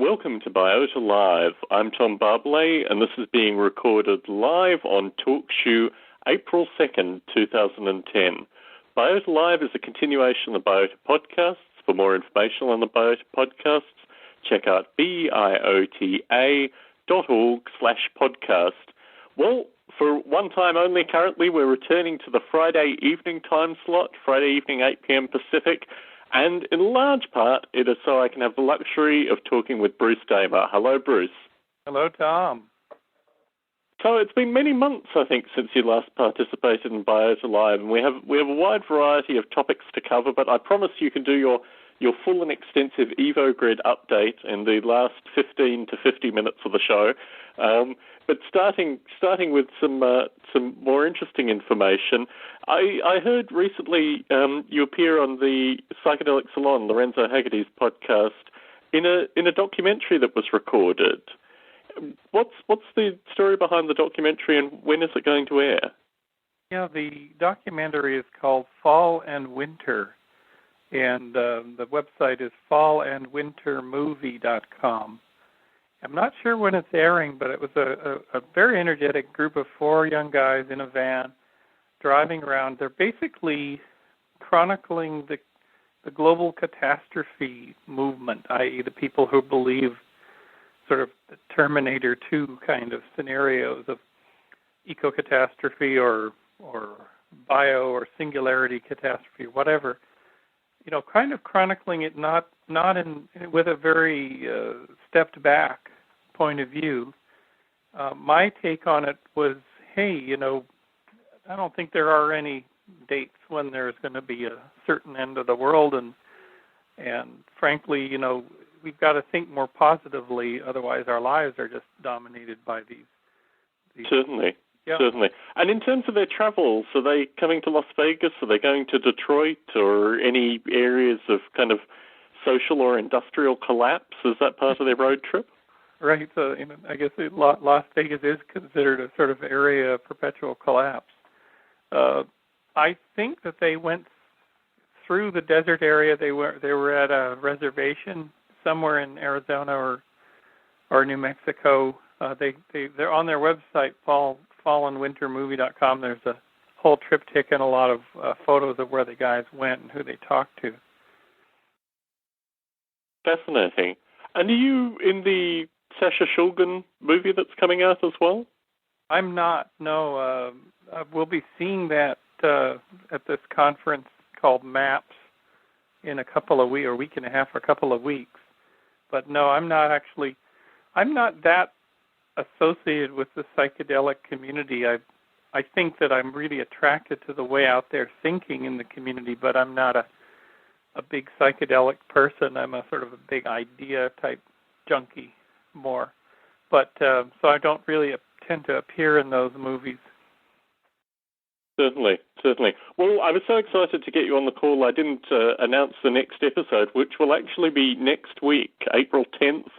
Welcome to Biota Live. I'm Tom Barbley, and this is being recorded live on TalkShoe, April 2nd, 2010. Biota Live is a continuation of the Biota podcasts. For more information on the Biota podcasts, check out biota.org/podcast. Well, for one time only currently, we're returning to the Friday evening time slot, Friday evening, 8 p.m. Pacific, and in large part, it is so I can have the luxury of talking with Bruce Damer. Hello, Bruce. Hello, Tom. So it's been many months, I think, since you last participated in Biota Live, and we have a wide variety of topics to cover, but I promise you can do your full and extensive EvoGrid update in the last 15 to 50 minutes of the show. But starting with some more interesting information, I heard recently you appear on the Psychedelic Salon, Lorenzo Haggerty's podcast, in a documentary that was recorded. What's the story behind the documentary, and when is it going to air? Yeah, the documentary is called Fall and Winter, and the website is fallandwintermovie.com. I'm not sure when it's airing, but it was a very energetic group of four young guys in a van driving around. They're basically chronicling the global catastrophe movement, i.e. the people who believe sort of the Terminator 2 kind of scenarios of eco-catastrophe or bio or singularity catastrophe, whatever. You know, kind of chronicling it not with a very stepped back point of view. My take on it was, hey, you know, I don't think there are any dates when there's going to be a certain end of the world, and frankly, you know, we've got to think more positively, otherwise our lives are just dominated by these. Certainly. Yeah. Certainly. And in terms of their travels, are they coming to Las Vegas? Are they going to Detroit or any areas of kind of social or industrial collapse? Is that part of their road trip? Right. So, you know, I guess Las Vegas is considered a sort of area of perpetual collapse. I think that they went through the desert area. They were at a reservation somewhere in Arizona or New Mexico. They're on their website, fallandwintermovie.com. There's a whole triptych and a lot of photos of where the guys went and who they talked to. Fascinating. And are you in the Sasha Shulgin movie that's coming out as well? I'm not, no. We'll be seeing that at this conference called MAPS in a couple of weeks, or a week and a half, or a couple of weeks. But no, I'm not that associated with the psychedelic community. I think that I'm really attracted to the way out there thinking in the community, but I'm not a big psychedelic person. I'm a sort of a big idea type junkie more. But so I don't really tend to appear in those movies. Certainly. Well, I was so excited to get you on the call, I didn't announce the next episode, which will actually be next week, April 10th,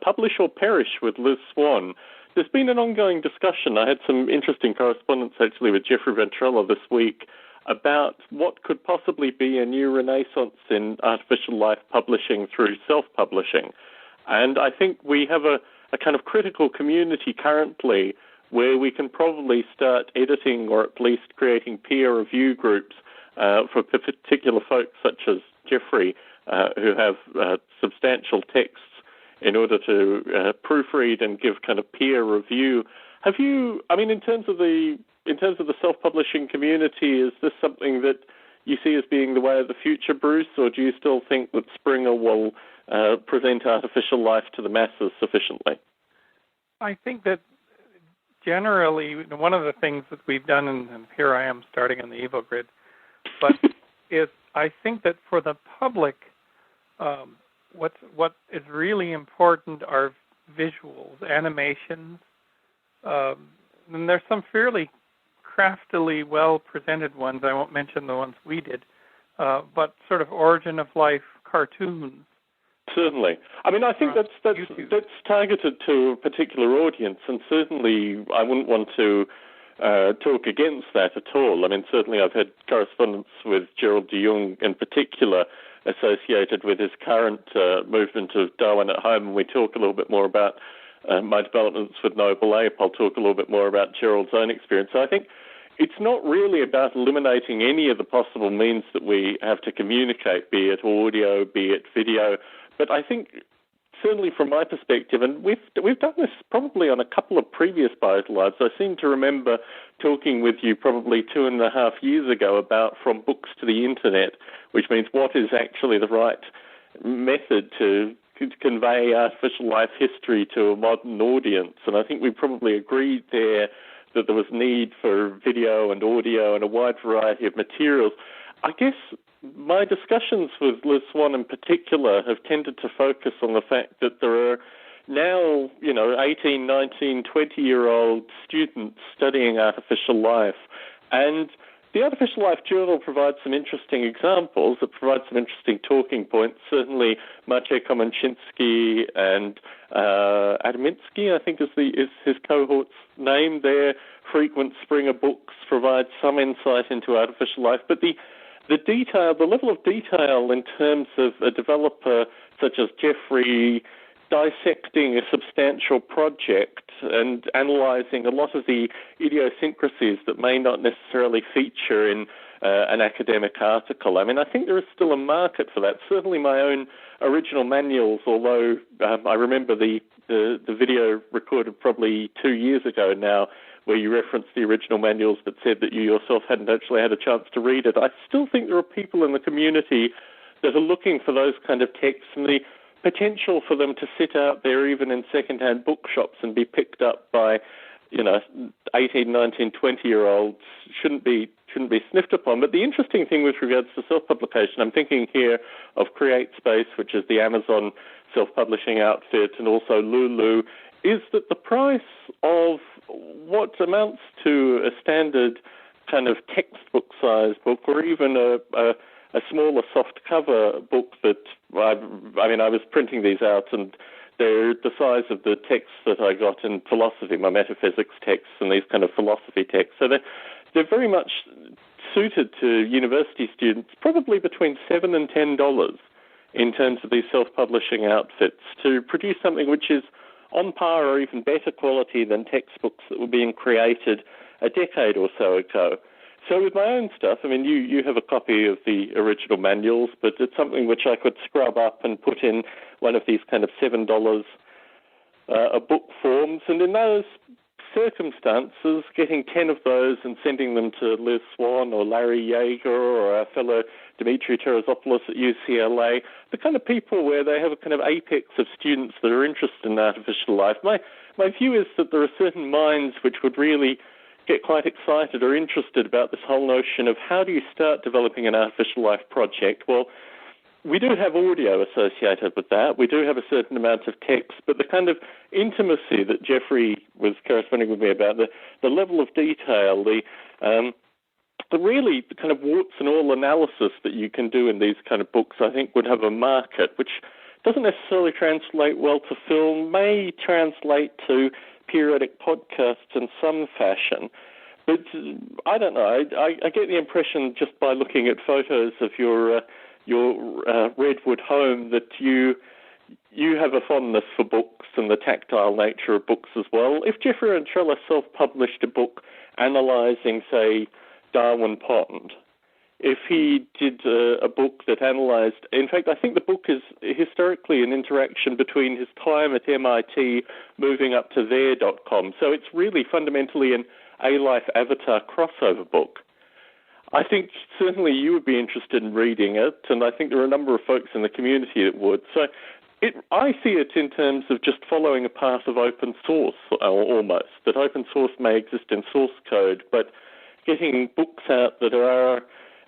Publish or Perish with Liz Swan. There's been an ongoing discussion. I had some interesting correspondence, actually, with Jeffrey Ventrella this week about what could possibly be a new renaissance in artificial life publishing through self-publishing. And I think we have a kind of critical community currently where we can probably start editing or at least creating peer review groups for particular folks such as Jeffrey, who have substantial texts in order to proofread and give kind of peer review. Have you, I mean, in terms of the self-publishing community, is this something that you see as being the way of the future, Bruce, or do you still think that Springer will present artificial life to the masses sufficiently? I think that generally, one of the things that we've done, and here I am starting in the EvoGrid, but is I think that for the public, what is really important are visuals, animations, and there's some fairly craftily well-presented ones. I won't mention the ones we did, but sort of origin of life cartoons. Certainly. I mean, I think that's targeted to a particular audience, and certainly I wouldn't want to talk against that at all. I mean, certainly I've had correspondence with Gerald de Jong in particular associated with his current movement of Darwin at Home, and we talk a little bit more about my developments with Noble Ape. I'll talk a little bit more about Gerald's own experience. So I think it's not really about eliminating any of the possible means that we have to communicate, be it audio, be it video, but I think certainly from my perspective, and we've done this probably on a couple of previous Biota Lives. I seem to remember talking with you probably 2.5 years ago about from books to the internet, which means what is actually the right method to convey artificial life history to a modern audience. And I think we probably agreed there that there was need for video and audio and a wide variety of materials. I guess my discussions with Liz Swan in particular have tended to focus on the fact that there are now, 18, 19, 20-year-old students studying artificial life. And the Artificial Life Journal provides some interesting examples. It provides some interesting talking points. Certainly, Maciej Komaczynski and Adaminsky, I think is his cohort's name. Their frequent Springer books provide some insight into artificial life. But the level of detail in terms of a developer such as Jeffrey dissecting a substantial project and analysing a lot of the idiosyncrasies that may not necessarily feature in an academic article. I mean, I think there is still a market for that. Certainly my own original manuals, although I remember the video recorded probably 2 years ago now, where you referenced the original manuals but said that you yourself hadn't actually had a chance to read it. I still think there are people in the community that are looking for those kind of texts, and the potential for them to sit out there even in second-hand bookshops and be picked up by, 18, 19, 20-year-olds shouldn't be sniffed upon. But the interesting thing with regards to self-publication, I'm thinking here of CreateSpace, which is the Amazon self-publishing outfit, and also Lulu, is that the price of what amounts to a standard kind of textbook-sized book, or even a smaller soft-cover book that, I was printing these out, and they're the size of the texts that I got in philosophy, my metaphysics texts and these kind of philosophy texts. So they're very much suited to university students, probably between $7 and $10 in terms of these self-publishing outfits, to produce something which is on par or even better quality than textbooks that were being created a decade or so ago. So with my own stuff, you have a copy of the original manuals, but it's something which I could scrub up and put in one of these kind of $7 a book forms. And in those circumstances, getting 10 of those and sending them to Liz Swan or Larry Yeager or our fellow Dimitri Teresopoulos at UCLA, the kind of people where they have a kind of apex of students that are interested in artificial life. My view is that there are certain minds which would really get quite excited or interested about this whole notion of how do you start developing an artificial life project. Well, we do have audio associated with that. We do have a certain amount of text, but the kind of intimacy that Jeffrey was corresponding with me about, the level of detail, the kind of warts and all analysis that you can do in these kind of books, I think would have a market, which doesn't necessarily translate well to film, may translate to periodic podcasts in some fashion. But I don't know. I get the impression just by looking at photos of your Redwood home that you have a fondness for books and the tactile nature of books as well. If Jeffrey Antrella self-published a book analysing, say, Darwin Pond, if he did a book that analysed, in fact, I think the book is historically an interaction between his time at MIT moving up to there.com. So it's really fundamentally an A-Life Avatar crossover book. I think certainly you would be interested in reading it, and I think there are a number of folks in the community that would. So I see it in terms of just following a path of open source, almost, that open source may exist in source code, but getting books out that are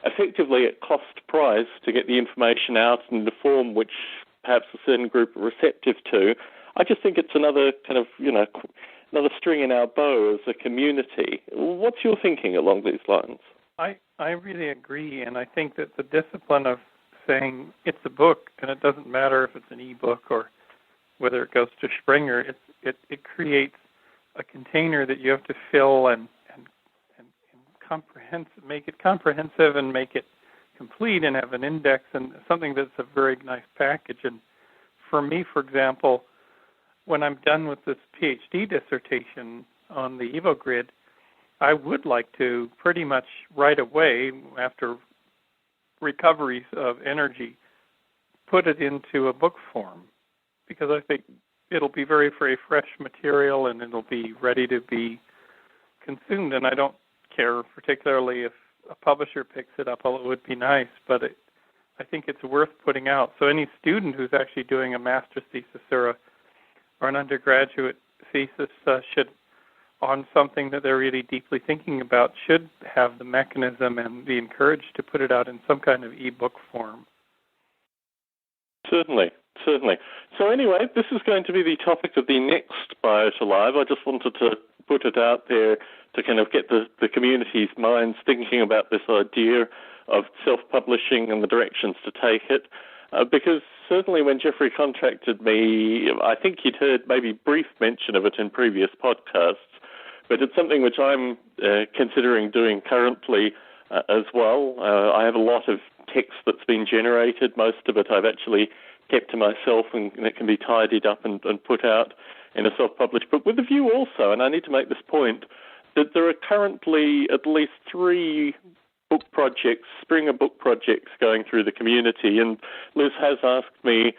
effectively at cost price to get the information out in the form which perhaps a certain group are receptive to, I just think it's another kind of, another string in our bow as a community. What's your thinking along these lines? I really agree, and I think that the discipline of saying it's a book, and it doesn't matter if it's an e-book or whether it goes to Springer, it creates a container that you have to fill and make it comprehensive and make it complete and have an index and something that's a very nice package. And for me, for example, when I'm done with this PhD dissertation on the EvoGrid, I would like to pretty much right away, after recoveries of energy, put it into a book form, because I think it'll be very, very fresh material and it'll be ready to be consumed. And I don't care particularly if a publisher picks it up, although it would be nice, but I think it's worth putting out. So any student who's actually doing a master's thesis or an undergraduate thesis should, on something that they're really deeply thinking about, should have the mechanism and be encouraged to put it out in some kind of e-book form. Certainly. So anyway, this is going to be the topic of the next Biota Live. I just wanted to put it out there to kind of get the community's minds thinking about this idea of self-publishing and the directions to take it. Because certainly when Jeffrey contacted me, I think he'd heard maybe brief mention of it in previous podcasts, but it's something which I'm considering doing currently as well. I have a lot of text that's been generated. Most of it I've actually kept to myself, and it can be tidied up and put out in a self-published book, with the view also, and I need to make this point, that there are currently at least 3 book projects, Springer book projects going through the community, and Liz has asked me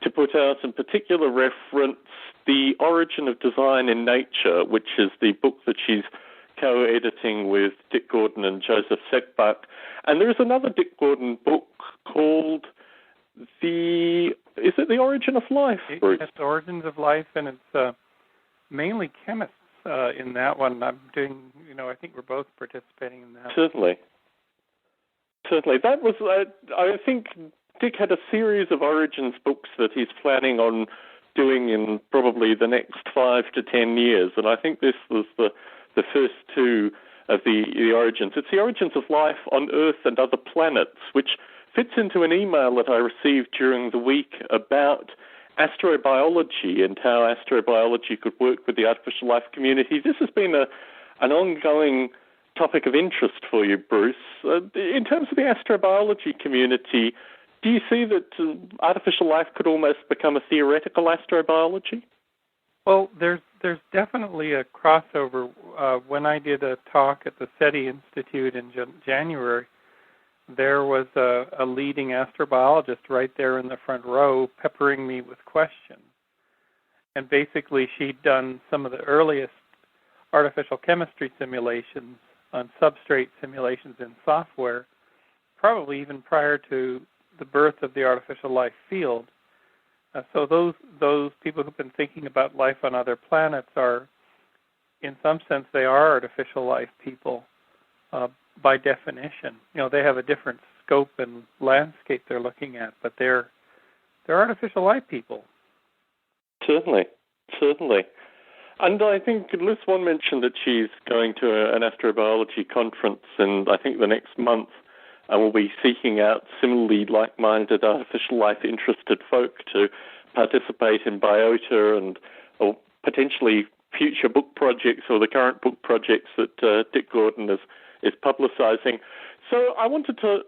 to put out in particular reference The Origin of Design in Nature, which is the book that she's co-editing with Dick Gordon and Joseph Seckbach. And there is another Dick Gordon book called The Origin of Life, Bruce? It's Origins of Life, and it's mainly chemists in that one. I'm doing, I think we're both participating in that. Certainly. That was, I think Dick had a series of Origins books that he's planning on doing in probably the next 5 to 10 years, and I think this was the first 2 of the Origins. It's the Origins of Life on Earth and Other Planets, which fits into an email that I received during the week about astrobiology and how astrobiology could work with the artificial life community. This has been an ongoing topic of interest for you, Bruce. In terms of the astrobiology community, do you see that artificial life could almost become a theoretical astrobiology? Well, there's definitely a crossover. When I did a talk at the SETI Institute in January, there was a leading astrobiologist right there in the front row peppering me with questions. And basically she'd done some of the earliest artificial chemistry simulations on substrate simulations in software, probably even prior to the birth of the artificial life field. So those people who've been thinking about life on other planets are, in some sense, they are artificial life people by definition. They have a different scope and landscape they're looking at, but they're artificial life people. Certainly. And I think Liz Swan mentioned that she's going to an astrobiology conference in, I think, the next month, and will be seeking out similarly like-minded artificial life-interested folk to participate in Biota or potentially future book projects or the current book projects that Dick Gordon is publicizing. So I wanted to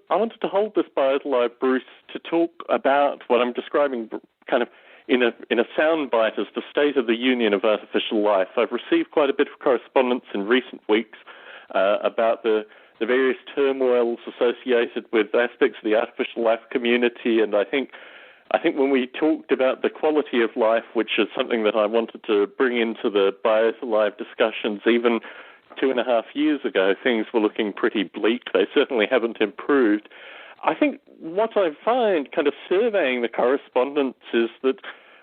hold this Biota Live, Bruce, to talk about what I'm describing kind of in a soundbite as the state of the union of artificial life. I've received quite a bit of correspondence in recent weeks about the various turmoils associated with aspects of the artificial life community, and I think when we talked about the quality of life, which is something that I wanted to bring into the Biota Live discussions, even 2.5 years ago, things were looking pretty bleak. They certainly haven't improved. I think what I find kind of surveying the correspondence is that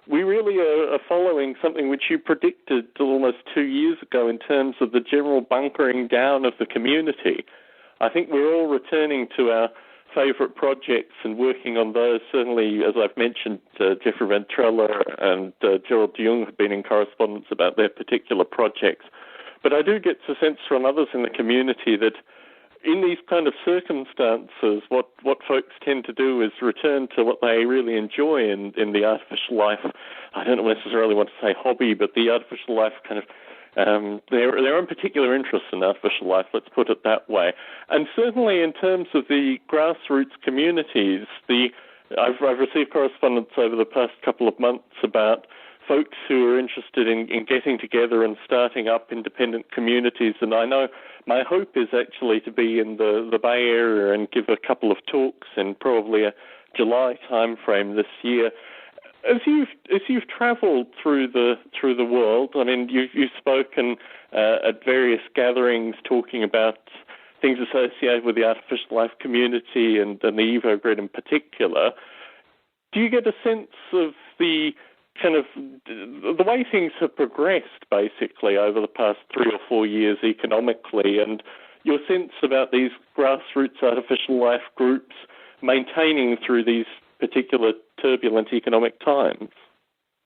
we really are following something which you predicted almost 2 years ago in terms of the general bunkering down of the community. I think we're all returning to our favourite projects and working on those. Certainly, as I've mentioned, Jeffrey Ventrella and Gerald Jung have been in correspondence about their particular projects. But I do get the sense from others in the community that in these kind of circumstances, what folks tend to do is return to what they really enjoy in the artificial life. I don't necessarily want to say hobby, but the artificial life kind of their own particular interests in artificial life, let's put it that way. And certainly in terms of the grassroots communities, I've received correspondence over the past couple of months about folks who are interested in getting together and starting up independent communities. And I know my hope is actually to be in the Bay Area and give a couple of talks in probably a July timeframe this year. As you've travelled through the world, I mean, you've spoken at various gatherings talking about things associated with the artificial life community and the EvoGrid in particular. Do you get a sense of the kind of the way things have progressed basically over the past 3 or 4 years economically, and your sense about these grassroots artificial life groups maintaining through these particular turbulent economic times?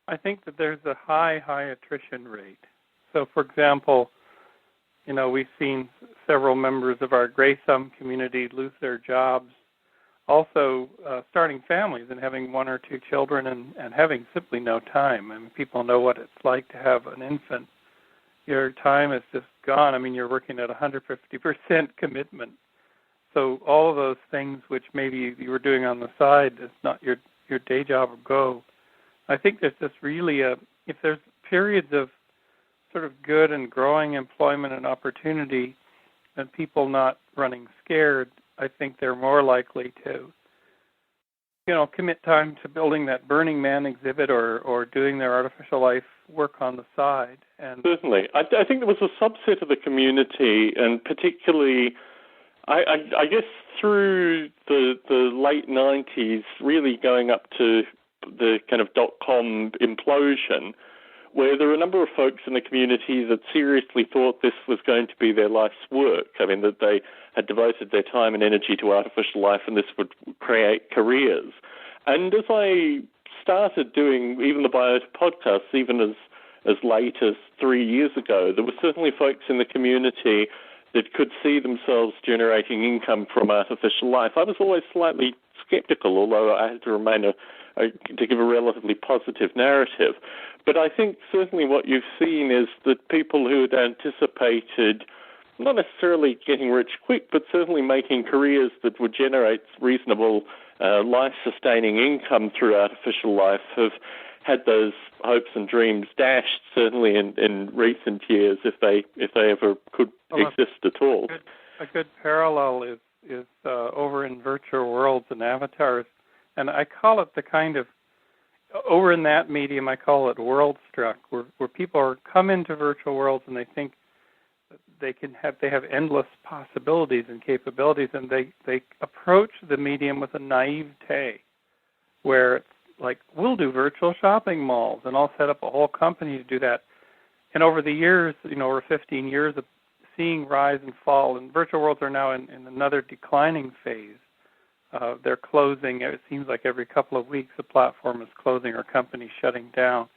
I think that there's a high attrition rate. So, for example, we've seen several members of our Gray Thumb community lose their jobs, also starting families and having 1 or 2 children and having simply no time. I mean, people know what it's like to have an infant. Your time is just gone. I mean, you're working at 150% commitment. So all of those things which maybe you were doing on the side, it's not your day job or go. I think there's just really if there's periods of sort of good and growing employment and opportunity and people not running scared, I think they're more likely to, commit time to building that Burning Man exhibit or doing their artificial life work on the side. And certainly. I think there was a subset of the community, and particularly I guess through the late 90s, really going up to the kind of dot-com implosion, where there were a number of folks in the community that seriously thought this was going to be their life's work. I mean, that they had devoted their time and energy to artificial life and this would create careers. And as I started doing even the Biota podcasts, even as late as 3 years ago, there were certainly folks in the community that could see themselves generating income from artificial life. I was always slightly skeptical, although I had to remain to give a relatively positive narrative. But I think certainly what you've seen is that people who had anticipated not necessarily getting rich quick, but certainly making careers that would generate reasonable life-sustaining income through artificial life have had those hopes and dreams dashed, certainly in recent years, if they ever could exist at all. A good parallel is over in virtual worlds and avatars, and I call it the kind of, over in that medium, I call it world struck, where people come into virtual worlds and they think they have endless possibilities and capabilities, and they approach the medium with a naivete, where it's like, we'll do virtual shopping malls, and I'll set up a whole company to do that. And over the years, over 15 years of seeing rise and fall, and virtual worlds are now in another declining phase. They're closing. It seems like every couple of weeks a platform is closing or company shutting down.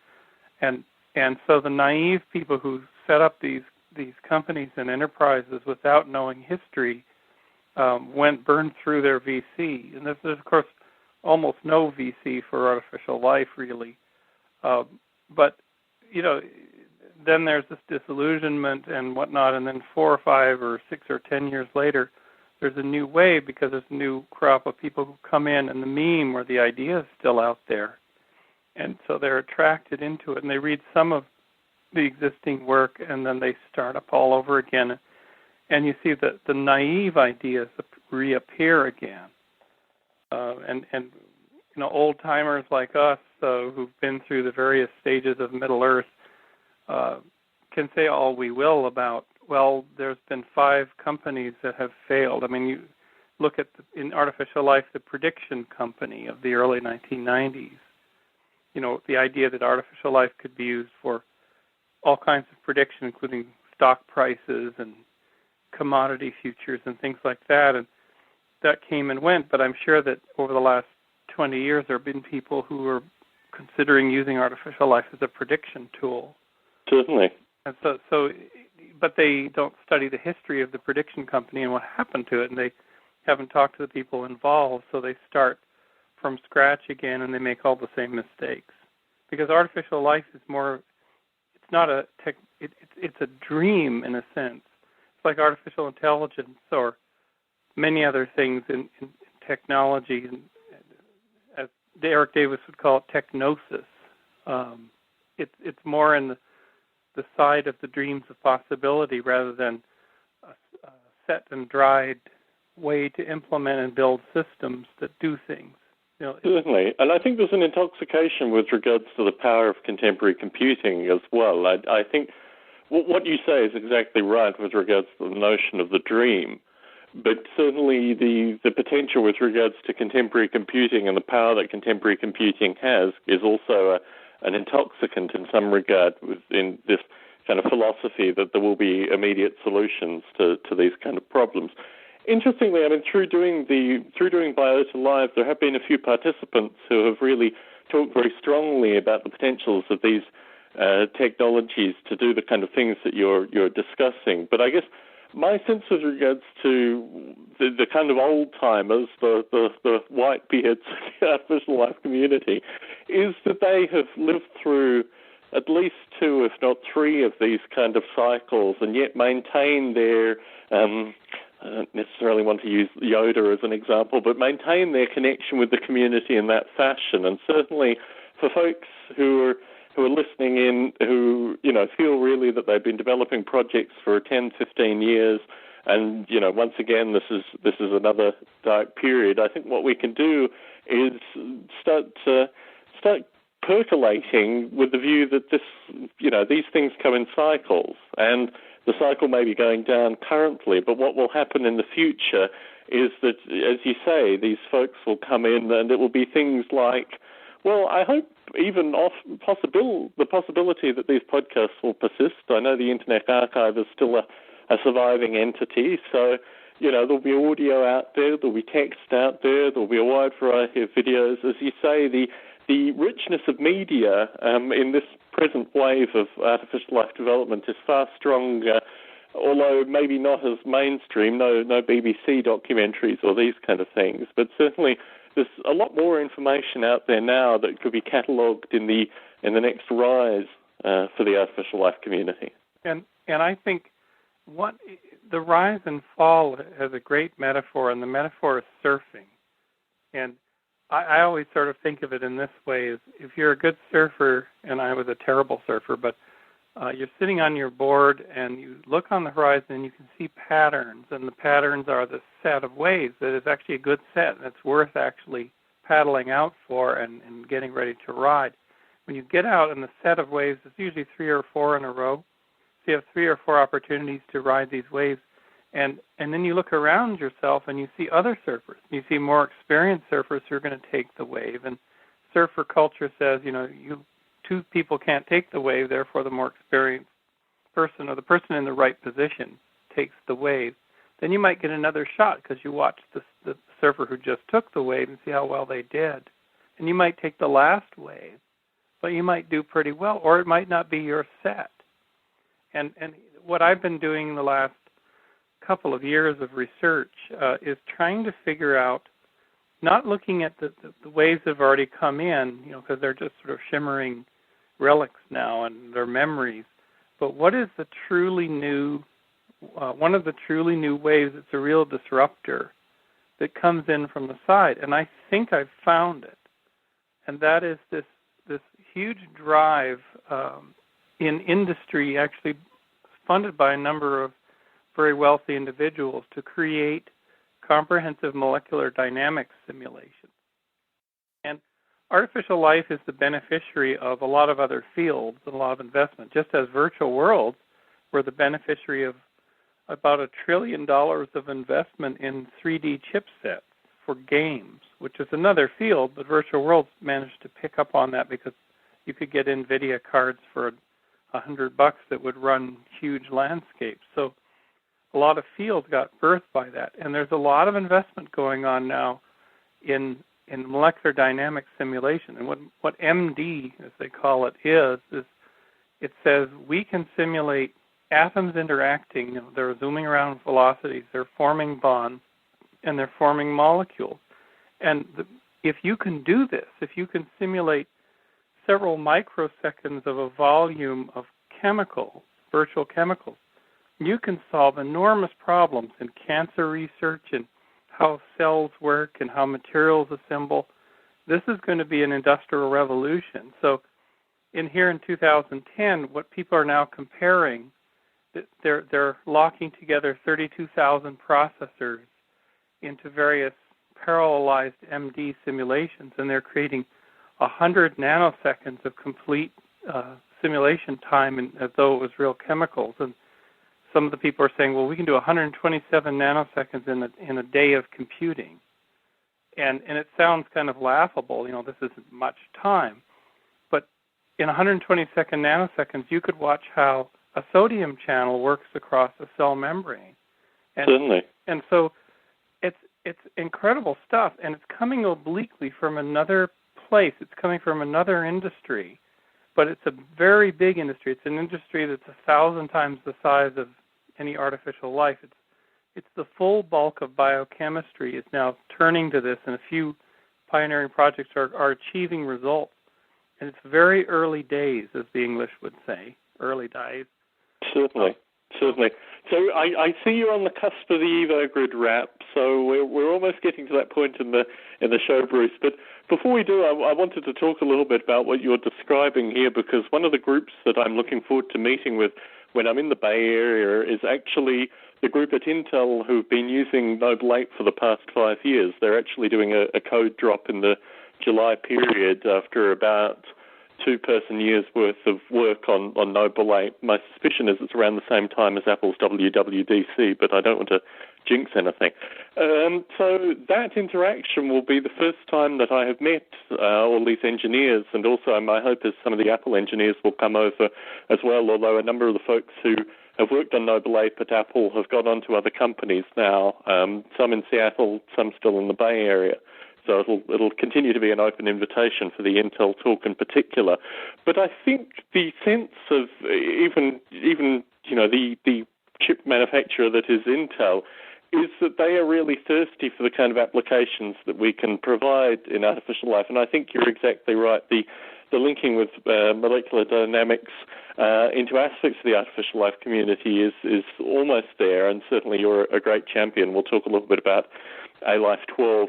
And so the naive people who set up these companies and enterprises without knowing history burned through their VC. And there's of course almost no VC for artificial life, really. But, then there's this disillusionment and whatnot, and then 4 or 5 or 6 or 10 years later, there's a new wave because there's a new crop of people who come in, and the meme or the idea is still out there. And so they're attracted into it, and they read some of the existing work, and then they start up all over again. And you see that the naive ideas reappear again. And old-timers like us who've been through the various stages of Middle Earth can say all we will about, well, there's been 5 companies that have failed. I mean, you look at, in artificial life, the prediction company of the early 1990s. The idea that artificial life could be used for all kinds of prediction, including stock prices and commodity futures and things like that. And that came and went, but I'm sure that over the last 20 years there have been people who are considering using artificial life as a prediction tool. Certainly. And so, but they don't study the history of the prediction company and what happened to it, and they haven't talked to the people involved, so they start from scratch again and they make all the same mistakes. Because artificial life is not a tech. It's a dream in a sense. It's like artificial intelligence or many other things in technology, and as Eric Davis would call it, technosis. It's more in the side of the dreams of possibility rather than a set and dried way to implement and build systems that do things. Certainly, and I think there's an intoxication with regards to the power of contemporary computing as well. I think what you say is exactly right with regards to the notion of the dream, but certainly the potential with regards to contemporary computing and the power that contemporary computing has is also an intoxicant in some regard in this kind of philosophy that there will be immediate solutions to these kind of problems. Interestingly, I mean, through doing Biota Live, there have been a few participants who have really talked very strongly about the potentials of these technologies to do the kind of things that you're discussing. But I guess my sense with regards to the kind of old timers, the white beards of the artificial life community, is that they have lived through at least 2, if not 3, of these kind of cycles, and yet maintain their I don't necessarily want to use Yoda as an example, but maintain their connection with the community in that fashion. And certainly for folks who are listening in, who, feel really that they've been developing projects for 10, 15 years, and, once again, this is another dark period, I think what we can do is start percolating with the view that these things come in cycles, and the cycle may be going down currently, but what will happen in the future is that, as you say, these folks will come in and it will be things like, well, I hope even the possibility that these podcasts will persist. I know the Internet Archive is still a surviving entity, so, there'll be audio out there, there'll be text out there'll be a wide variety of videos. As you say, the richness of media in this present wave of artificial life development is far stronger, although maybe not as mainstream, no BBC documentaries or these kind of things, but certainly there's a lot more information out there now that could be catalogued in the next rise for the artificial life community. And I think the rise and fall has a great metaphor, and the metaphor is surfing. And I always sort of think of it in this way: is if you're a good surfer, and I was a terrible surfer, but you're sitting on your board and you look on the horizon and you can see patterns, and the patterns are the set of waves that is actually a good set, and it's worth actually paddling out for and getting ready to ride. When you get out in the set of waves, it's usually 3 or 4 in a row, so you have 3 or 4 opportunities to ride these waves. And then you look around yourself and you see other surfers. You see more experienced surfers who are going to take the wave. And surfer culture says, 2 people can't take the wave, therefore the more experienced person or the person in the right position takes the wave. Then you might get another shot because you watched the surfer who just took the wave and see how well they did. And you might take the last wave, but you might do pretty well, or it might not be your set. And what I've been doing in the last couple of years of research is trying to figure out, not looking at the waves that have already come in, because they're just sort of shimmering relics now and they're memories, but what is the truly new, one of the truly new waves that's a real disruptor that comes in from the side? And I think I've found it, and that is this huge drive in industry, actually funded by a number of very wealthy individuals, to create comprehensive molecular dynamics simulations. And artificial life is the beneficiary of a lot of other fields and a lot of investment, just as virtual worlds were the beneficiary of about $1 trillion of investment in 3D chipsets for games, which is another field, but virtual worlds managed to pick up on that because you could get NVIDIA cards for $100 that would run huge landscapes. So a lot of fields got birthed by that, and there's a lot of investment going on now in molecular dynamics simulation. And what MD, as they call it, is it says we can simulate atoms interacting. They're zooming around velocities, they're forming bonds, and they're forming molecules. And if you can do this, if you can simulate several microseconds of a volume of chemicals, virtual chemicals, you can solve enormous problems in cancer research and how cells work and how materials assemble. This is going to be an industrial revolution. So in 2010, what people are now comparing, they're locking together 32,000 processors into various parallelized MD simulations, and they're creating 100 nanoseconds of complete simulation time as though it was real chemicals. And some of the people are saying, well, we can do 127 nanoseconds in a day of computing. And it sounds kind of laughable, this isn't much time. But in 122 nanoseconds, you could watch how a sodium channel works across a cell membrane. And, certainly. And so it's incredible stuff, and it's coming obliquely from another place. It's coming from another industry, but it's a very big industry. It's an industry that's 1,000 times the size of any artificial life. It's the full bulk of biochemistry is now turning to this, and a few pioneering projects are achieving results. And it's very early days, as the English would say, early days. Certainly. So I see you're on the cusp of the EvoGrid wrap, so we're almost getting to that point in the show, Bruce. But before we do, I wanted to talk a little bit about what you're describing here, because one of the groups that I'm looking forward to meeting with when I'm in the Bay Area is actually the group at Intel who've been using Noble 8 for the past 5 years. They're actually doing a code drop in the July period after about 2-person years worth of work on Noble 8. My suspicion is it's around the same time as Apple's WWDC, but I don't want to jinx anything. So that interaction will be the first time that I have met all these engineers, and also my hope is some of the Apple engineers will come over as well, although a number of the folks who have worked on Noble 8 at Apple have gone on to other companies now, some in Seattle, some still in the Bay Area. So it'll continue to be an open invitation for the Intel talk in particular. But I think the sense of even the chip manufacturer that is Intel is that they are really thirsty for the kind of applications that we can provide in artificial life. And I think you're exactly right. The linking with molecular dynamics into aspects of the artificial life community is almost there, and certainly you're a great champion. We'll talk a little bit about A-Life 12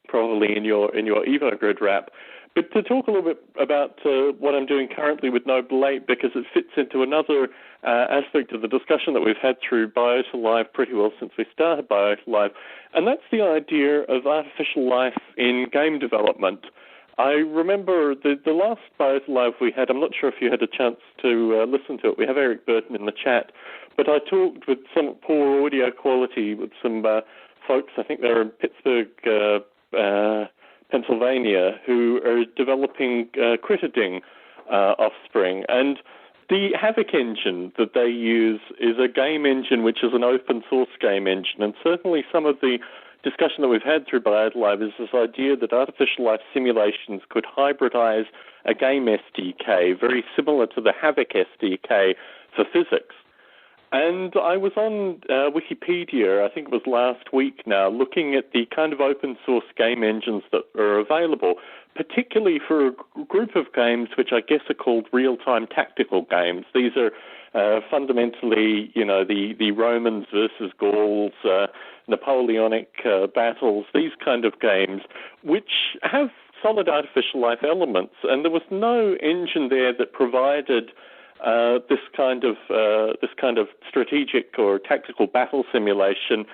probably in your EvoGrid wrap. But to talk a little bit about what I'm doing currently with Noble 8, because it fits into another aspect of the discussion that we've had through Biota Live pretty well since we started Biota Live, and that's the idea of artificial life in game development. I remember the last Biota Live we had, I'm not sure if you had a chance to listen to it. We have Eric Burton in the chat, but I talked with some poor audio quality with some folks, I think they're in Pittsburgh, Pennsylvania, who are developing critterding offspring. And the Havoc engine that they use is a game engine which is an open source game engine. And certainly some of the discussion that we've had through Biota Live is this idea that artificial life simulations could hybridize a game SDK, very similar to the Havoc SDK for physics. And I was on Wikipedia, I think it was last week now, looking at the kind of open source game engines that are available, particularly for a group of games which I guess are called real-time tactical games. These are fundamentally, the Romans versus Gauls, Napoleonic battles, these kind of games, which have solid artificial life elements. And there was no engine there that provided this kind of strategic or tactical battle simulation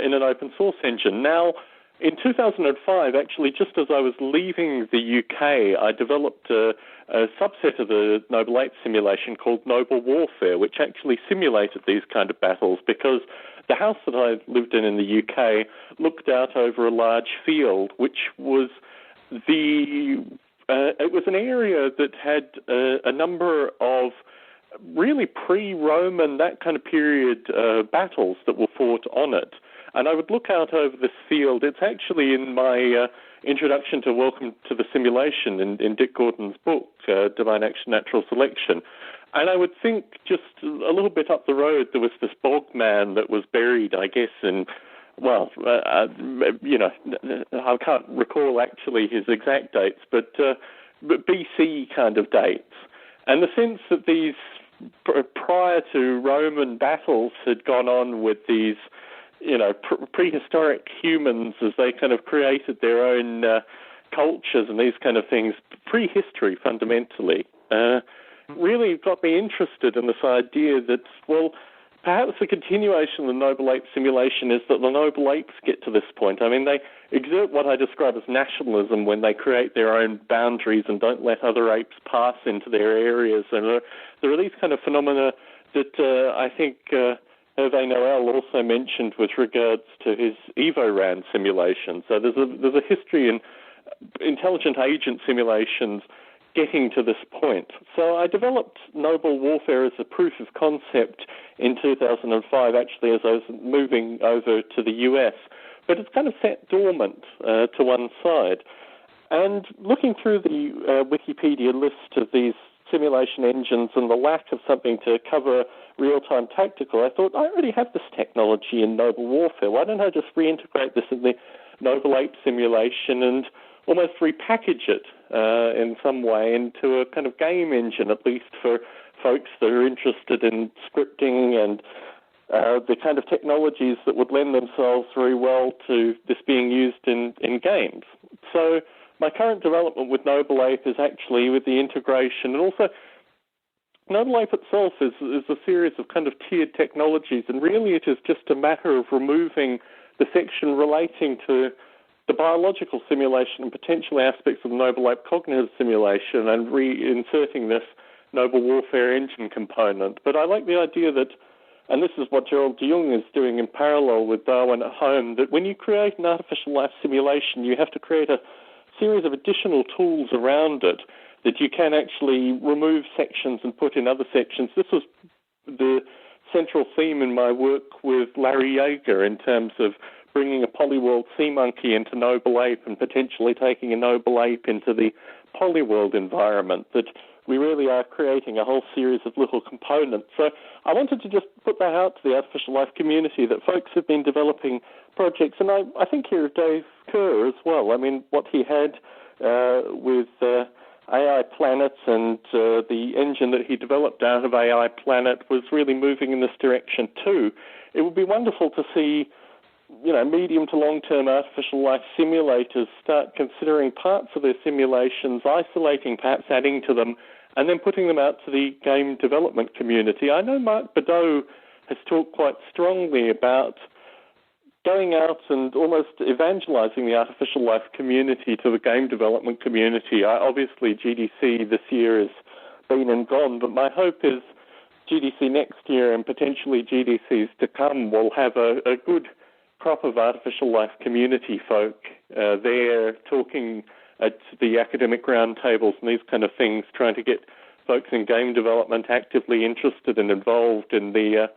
in an open source engine. Now, in 2005, actually, just as I was leaving the UK, I developed a subset of the Noble 8 simulation called Noble Warfare, which actually simulated these kind of battles, because the house that I lived in the UK looked out over a large field, which was it was an area that had a number of really pre-Roman, that kind of period battles that were fought on it. And I would look out over this field. It's actually in my introduction to Welcome to the Simulation in Dick Gordon's book, Divine Action, Natural Selection. And I would think just a little bit up the road, there was this bog man that was buried, I guess, in, I can't recall actually his exact dates, but BC kind of dates. And the sense that these prior to Roman battles had gone on with these, prehistoric humans as they kind of created their own cultures and these kind of things, prehistory fundamentally, really got me interested in this idea that, well, perhaps the continuation of the noble ape simulation is that the noble apes get to this point. I mean, they exert what I describe as nationalism when they create their own boundaries and don't let other apes pass into their areas. And there are these kind of phenomena that I think Hervé Noël also mentioned with regards to his EvoRAN simulation. So there's a history in intelligent agent simulations getting to this point. So I developed Noble Warfare as a proof of concept in 2005, actually, as I was moving over to the US. But it's kind of sat dormant to one side. And looking through the Wikipedia list of these simulation engines and the lack of something to cover real-time tactical, I thought, I already have this technology in Noble Warfare. Why don't I just reintegrate this in the Noble Ape simulation and almost repackage it in some way into a kind of game engine, at least for folks that are interested in scripting and the kind of technologies that would lend themselves very well to this being used in games. So my current development with Noble Ape is actually with the integration, and also Noble Ape itself is a series of kind of tiered technologies, and really it is just a matter of removing the section relating to the biological simulation and potential aspects of the Noble Ape cognitive simulation and reinserting this Noble Warfare engine component. But I like the idea that, and this is what Gerald de Jong is doing in parallel with Darwin at Home, that when you create an artificial life simulation, you have to create a series of additional tools around it that you can actually remove sections and put in other sections. This was the central theme in my work with Larry Yeager in terms of bringing a polyworld sea monkey into Noble Ape and potentially taking a Noble Ape into the polyworld environment, that we really are creating a whole series of little components. So I wanted to just put that out to the artificial life community, that folks have been developing projects, and I think here of Dave Kerr as well. I mean, what he had with AI Planet and the engine that he developed out of AI Planet was really moving in this direction too. It would be wonderful to see medium to long-term artificial life simulators start considering parts of their simulations, isolating, perhaps adding to them, and then putting them out to the game development community. I know Marc Badeau has talked quite strongly about going out and almost evangelizing the artificial life community to the game development community. Obviously, GDC this year has been and gone, but my hope is GDC next year and potentially GDCs to come will have a good crop of artificial life community folk there talking at the academic roundtables and these kind of things, trying to get folks in game development actively interested and involved in the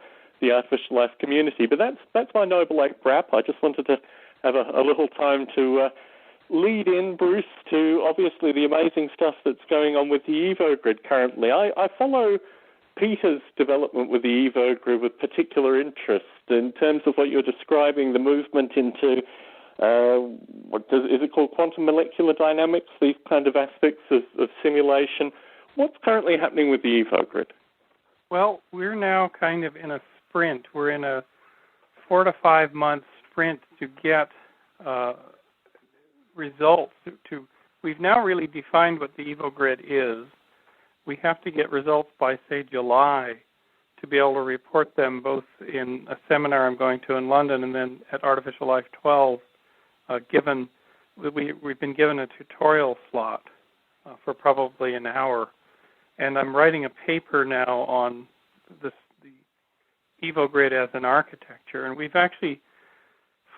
artificial life community. But that's my Noble Ape wrap. I just wanted to have a little time to lead in, Bruce, to obviously the amazing stuff that's going on with the EvoGrid currently. I follow Peter's development with the EvoGrid with particular interest in terms of what you're describing, the movement into, is it called quantum molecular dynamics, these kind of aspects of simulation. What's currently happening with the EvoGrid? Well, we're now kind of in a sprint. We're in a 4 to 5 month sprint to get results. We've now really defined what the EvoGrid is. We have to get results by, say, July to be able to report them both in a seminar I'm going to in London and then at Artificial Life 12, we've been given a tutorial slot for probably an hour. And I'm writing a paper now on the EvoGrid as an architecture. And we've actually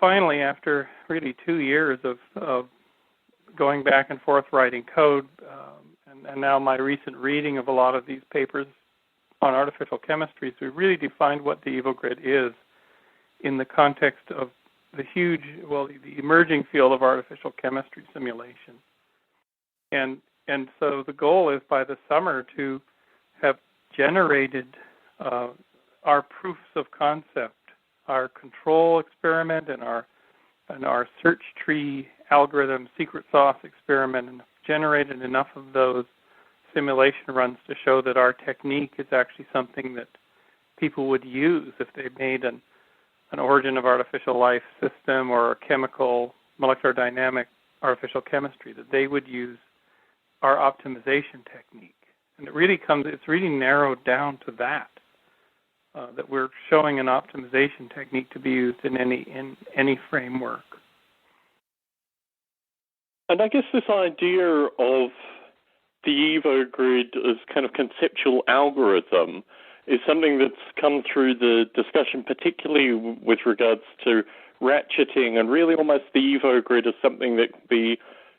finally, after really 2 years of going back and forth writing code, and now my recent reading of a lot of these papers on artificial chemistry, so we really defined what the EvoGrid is in the context of the the emerging field of artificial chemistry simulation. And so the goal is by the summer to have generated our proofs of concept, our control experiment and our search tree algorithm secret sauce experiment, and generated enough of those simulation runs to show that our technique is actually something that people would use if they made an origin of artificial life system or a chemical, molecular dynamic artificial chemistry, that they would use our optimization technique. And it's really narrowed down to that we're showing an optimization technique to be used in any framework. And I guess this idea of the EvoGrid as kind of conceptual algorithm is something that's come through the discussion, particularly with regards to ratcheting, and really almost the EvoGrid as something that could be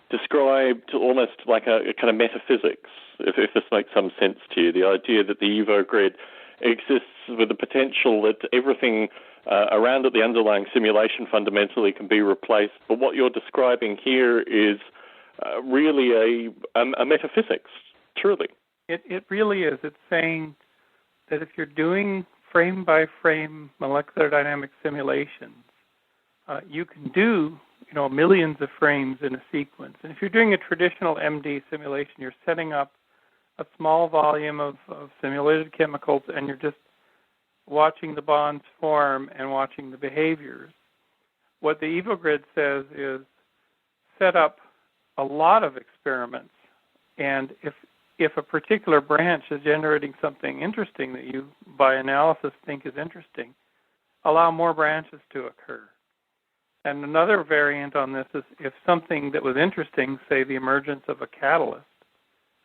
described almost like a kind of metaphysics, if this makes some sense to you. The idea that the EvoGrid exists with the potential that everything around it, the underlying simulation, fundamentally can be replaced. But what you're describing here is really a metaphysics, truly. It really is. It's saying that if you're doing frame-by-frame molecular dynamic simulations, you can do millions of frames in a sequence. And if you're doing a traditional MD simulation, you're setting up a small volume of simulated chemicals, and you're just watching the bonds form and watching the behaviors. What the EvoGrid says is set up a lot of experiments, and if a particular branch is generating something interesting that you, by analysis, think is interesting, allow more branches to occur. And another variant on this is if something that was interesting, say the emergence of a catalyst,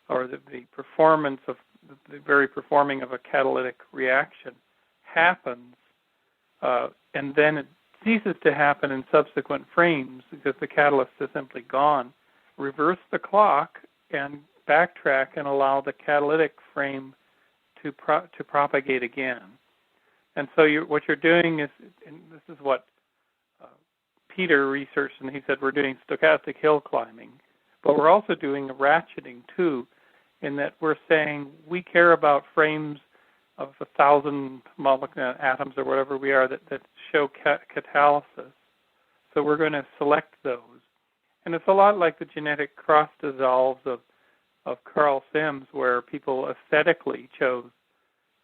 or the performance of the very performing of a catalytic reaction happens, and then it ceases to happen in subsequent frames because the catalyst is simply gone, reverse the clock and backtrack and allow the catalytic frame to propagate again. And so what you're doing is, and this is what Peter researched, and he said we're doing stochastic hill climbing, but we're also doing a ratcheting too, in that we're saying we care about frames of 1,000 molecular atoms or whatever we are that show catalysis. So we're going to select those. And it's a lot like the genetic cross dissolves of Carl Sims, where people aesthetically chose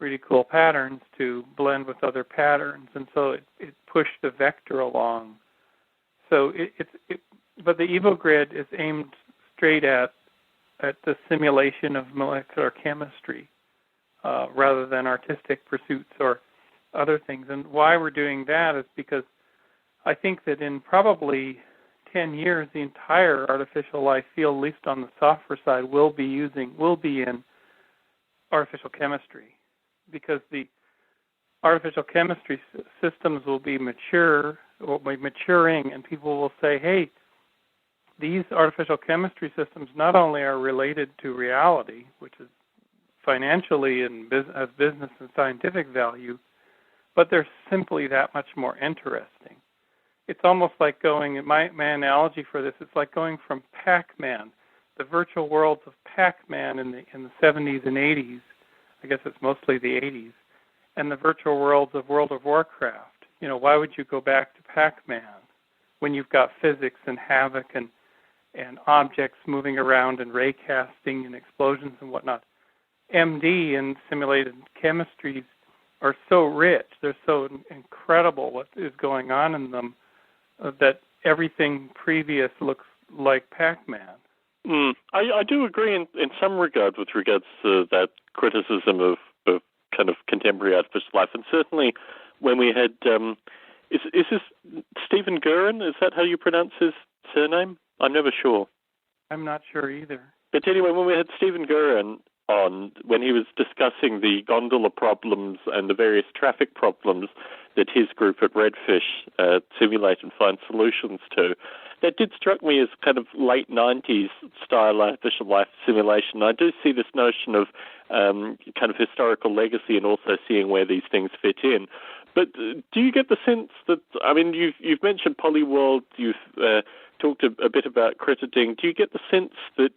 really cool patterns to blend with other patterns, and so it pushed the vector along. So but the EvoGrid is aimed straight at the simulation of molecular chemistry rather than artistic pursuits or other things. And why we're doing that is because I think that in probably 10 years, the entire artificial life field, at least on the software side, will be in artificial chemistry, because the artificial chemistry systems will be maturing, and people will say, hey, these artificial chemistry systems not only are related to reality, which is financially and as business and scientific value, but they're simply that much more interesting. It's almost like my analogy for this, it's like going from Pac-Man, the virtual worlds of Pac-Man in the 70s and 80s, I guess it's mostly the 80s, and the virtual worlds of World of Warcraft. Why would you go back to Pac-Man when you've got physics and havoc and objects moving around and ray casting and explosions and whatnot? MD and simulated chemistries are so rich, they're so incredible what is going on in them, that everything previous looks like Pac-Man. I do agree in some regard with regards to that criticism of kind of contemporary artificial life. And certainly when we had, is this Stephen Guerin? Is that how you pronounce his surname? I'm never sure. I'm not sure either. But anyway, when we had Stephen Guerin on, when he was discussing the gondola problems and the various traffic problems that his group at Redfish simulate and find solutions to, that did struck me as kind of late 90s style artificial life simulation. I do see this notion of kind of historical legacy and also seeing where these things fit in. But do you get the sense that, you've mentioned Polyworld, you've talked a bit about crediting. Do you get the sense that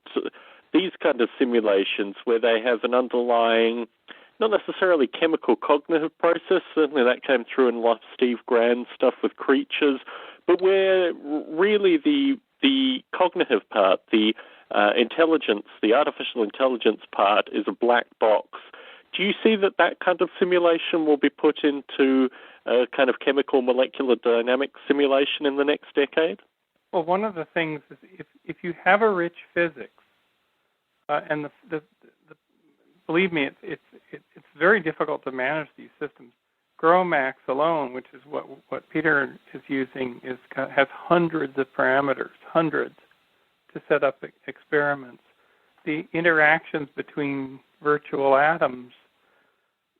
these kind of simulations where they have an underlying, not necessarily chemical cognitive process, certainly that came through in a lot of Steve Grand's stuff with creatures, but where really the cognitive part, the intelligence, the artificial intelligence part, is a black box. Do you see that kind of simulation will be put into a kind of chemical molecular dynamics simulation in the next decade? Well, one of the things is if you have a rich physics, and believe me, it's very difficult to manage these systems. GROMACS alone, which is what Peter is using, has hundreds of parameters, to set up experiments. The interactions between virtual atoms,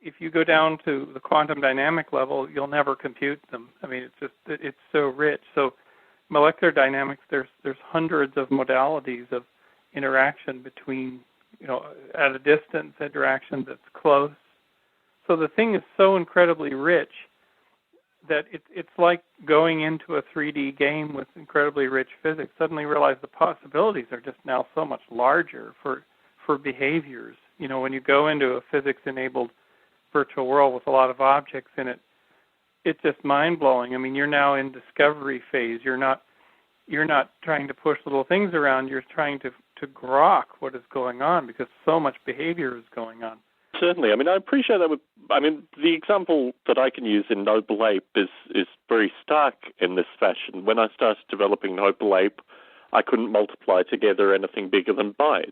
if you go down to the quantum dynamic level, you'll never compute them. I mean, it's so rich. So molecular dynamics, there's hundreds of modalities of interaction between, at a distance, interaction that's close. So the thing is so incredibly rich that it's like going into a 3D game with incredibly rich physics. Suddenly realize the possibilities are just now so much larger for behaviors. When you go into a physics-enabled virtual world with a lot of objects in it, it's just mind-blowing. I mean, you're now in discovery phase. You're not trying to push little things around. You're trying to grok what is going on because so much behavior is going on. Certainly. I mean, I appreciate that. The example that I can use in Noble Ape is very stark in this fashion. When I started developing Noble Ape, I couldn't multiply together anything bigger than bytes.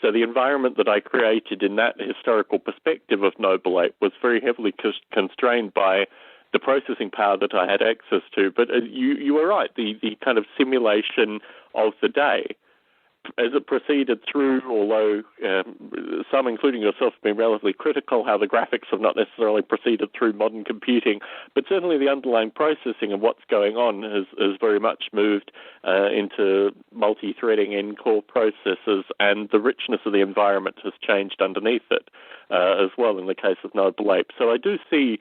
So the environment that I created in that historical perspective of Noble Ape was very heavily constrained by the processing power that I had access to. But you were right, the kind of simulation of the day, as it proceeded through, although some, including yourself, have been relatively critical how the graphics have not necessarily proceeded through modern computing, but certainly the underlying processing of what's going on has very much moved into multi-threading in-core processors, and the richness of the environment has changed underneath it as well in the case of Noble Ape. So I do see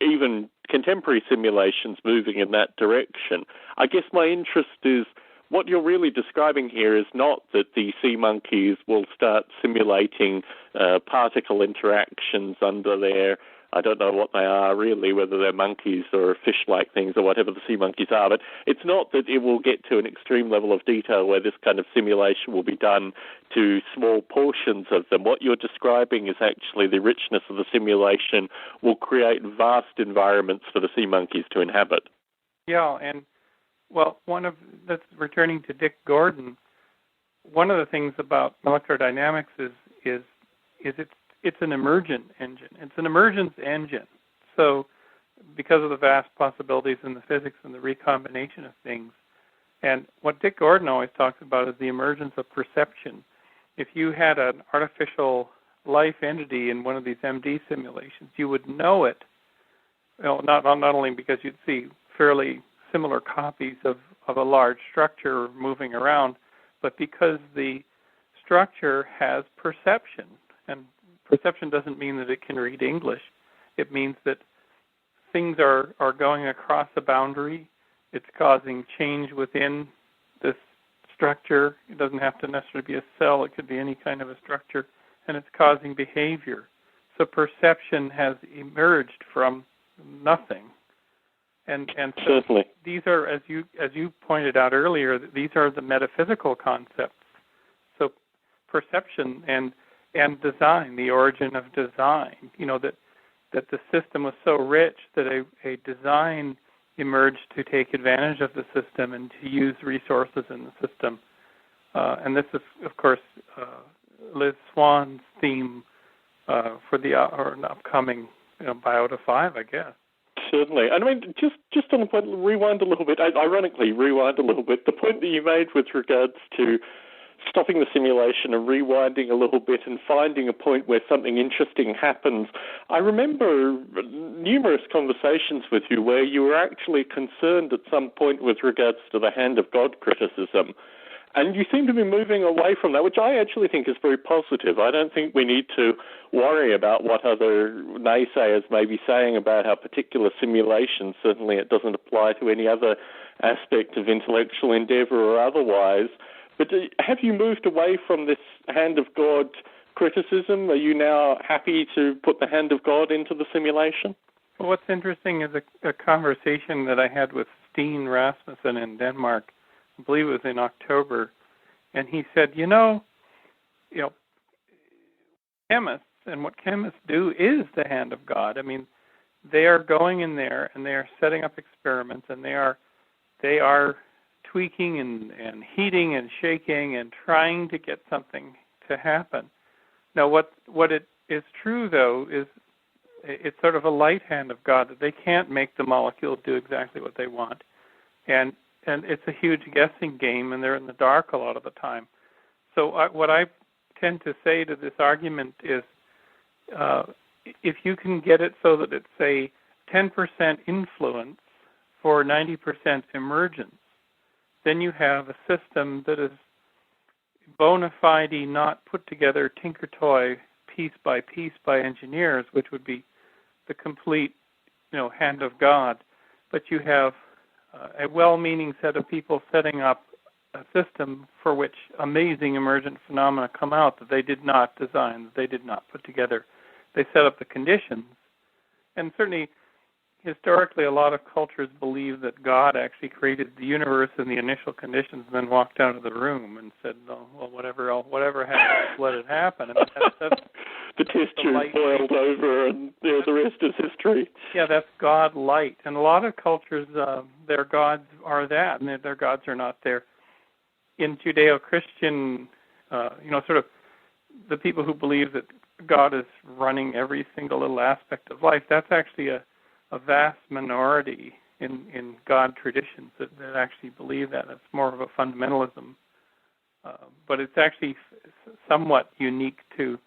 even contemporary simulations moving in that direction. I guess my interest is, what you're really describing here is not that the sea monkeys will start simulating particle interactions under their, I don't know what they are really, whether they're monkeys or fish-like things or whatever the sea monkeys are, but it's not that it will get to an extreme level of detail where this kind of simulation will be done to small portions of them. What you're describing is actually the richness of the simulation will create vast environments for the sea monkeys to inhabit. Yeah, and that's returning to Dick Gordon. One of the things about molecular dynamics is it's an emergent engine. It's an emergence engine. So because of the vast possibilities in the physics and the recombination of things, and what Dick Gordon always talks about is the emergence of perception. If you had an artificial life entity in one of these MD simulations, you would know it. Not only because you'd see fairly similar copies of a large structure moving around, but because the structure has perception. And perception doesn't mean that it can read English. It means that things are going across a boundary. It's causing change within this structure. It doesn't have to necessarily be a cell. It could be any kind of a structure. And it's causing behavior. So perception has emerged from nothing. And so certainly, these are, as you pointed out earlier, these are the metaphysical concepts. So perception and design, the origin of design. That the system was so rich that a design emerged to take advantage of the system and to use resources in the system. And this is, of course, Liz Swan's theme for the upcoming Biota 5, I guess. Certainly. And I mean, just on the point, rewind a little bit, ironically, the point that you made with regards to stopping the simulation and rewinding a little bit and finding a point where something interesting happens. I remember numerous conversations with you where you were actually concerned at some point with regards to the hand of God criticism. And you seem to be moving away from that, which I actually think is very positive. I don't think we need to worry about what other naysayers may be saying about our particular simulation. Certainly it doesn't apply to any other aspect of intellectual endeavor or otherwise. But have you moved away from this hand of God criticism? Are you now happy to put the hand of God into the simulation? Well, what's interesting is a conversation that I had with Steen Rasmussen in Denmark. I believe it was in October, And he said, chemists and what chemists do is the hand of God. I mean, they are going in there and they are setting up experiments, and they are tweaking and heating and shaking and trying to get something to happen. Now, what it is true, though, is it's sort of a light hand of God, that they can't make the molecules do exactly what they want. And it's a huge guessing game, and they're in the dark a lot of the time. So what I tend to say to this argument is, if you can get it so that it's a 10% influence for 90% emergence, then you have a system that is bona fide, not put together tinker-toy piece by engineers, which would be the complete, hand of God. But you have a well-meaning set of people setting up a system for which amazing emergent phenomena come out that they did not design, that they did not put together. They set up the conditions. And certainly, historically, a lot of cultures believe that God actually created the universe in the initial conditions and then walked out of the room and said, "Oh, well, whatever happens, let it happen." And that's the test tube boiled over, and the rest is history. Yeah, that's God light. And a lot of cultures, their gods are that, and their gods are not there. In Judeo-Christian, sort of the people who believe that God is running every single little aspect of life, that's actually a vast minority in God traditions that actually believe that. It's more of a fundamentalism. But it's actually somewhat unique to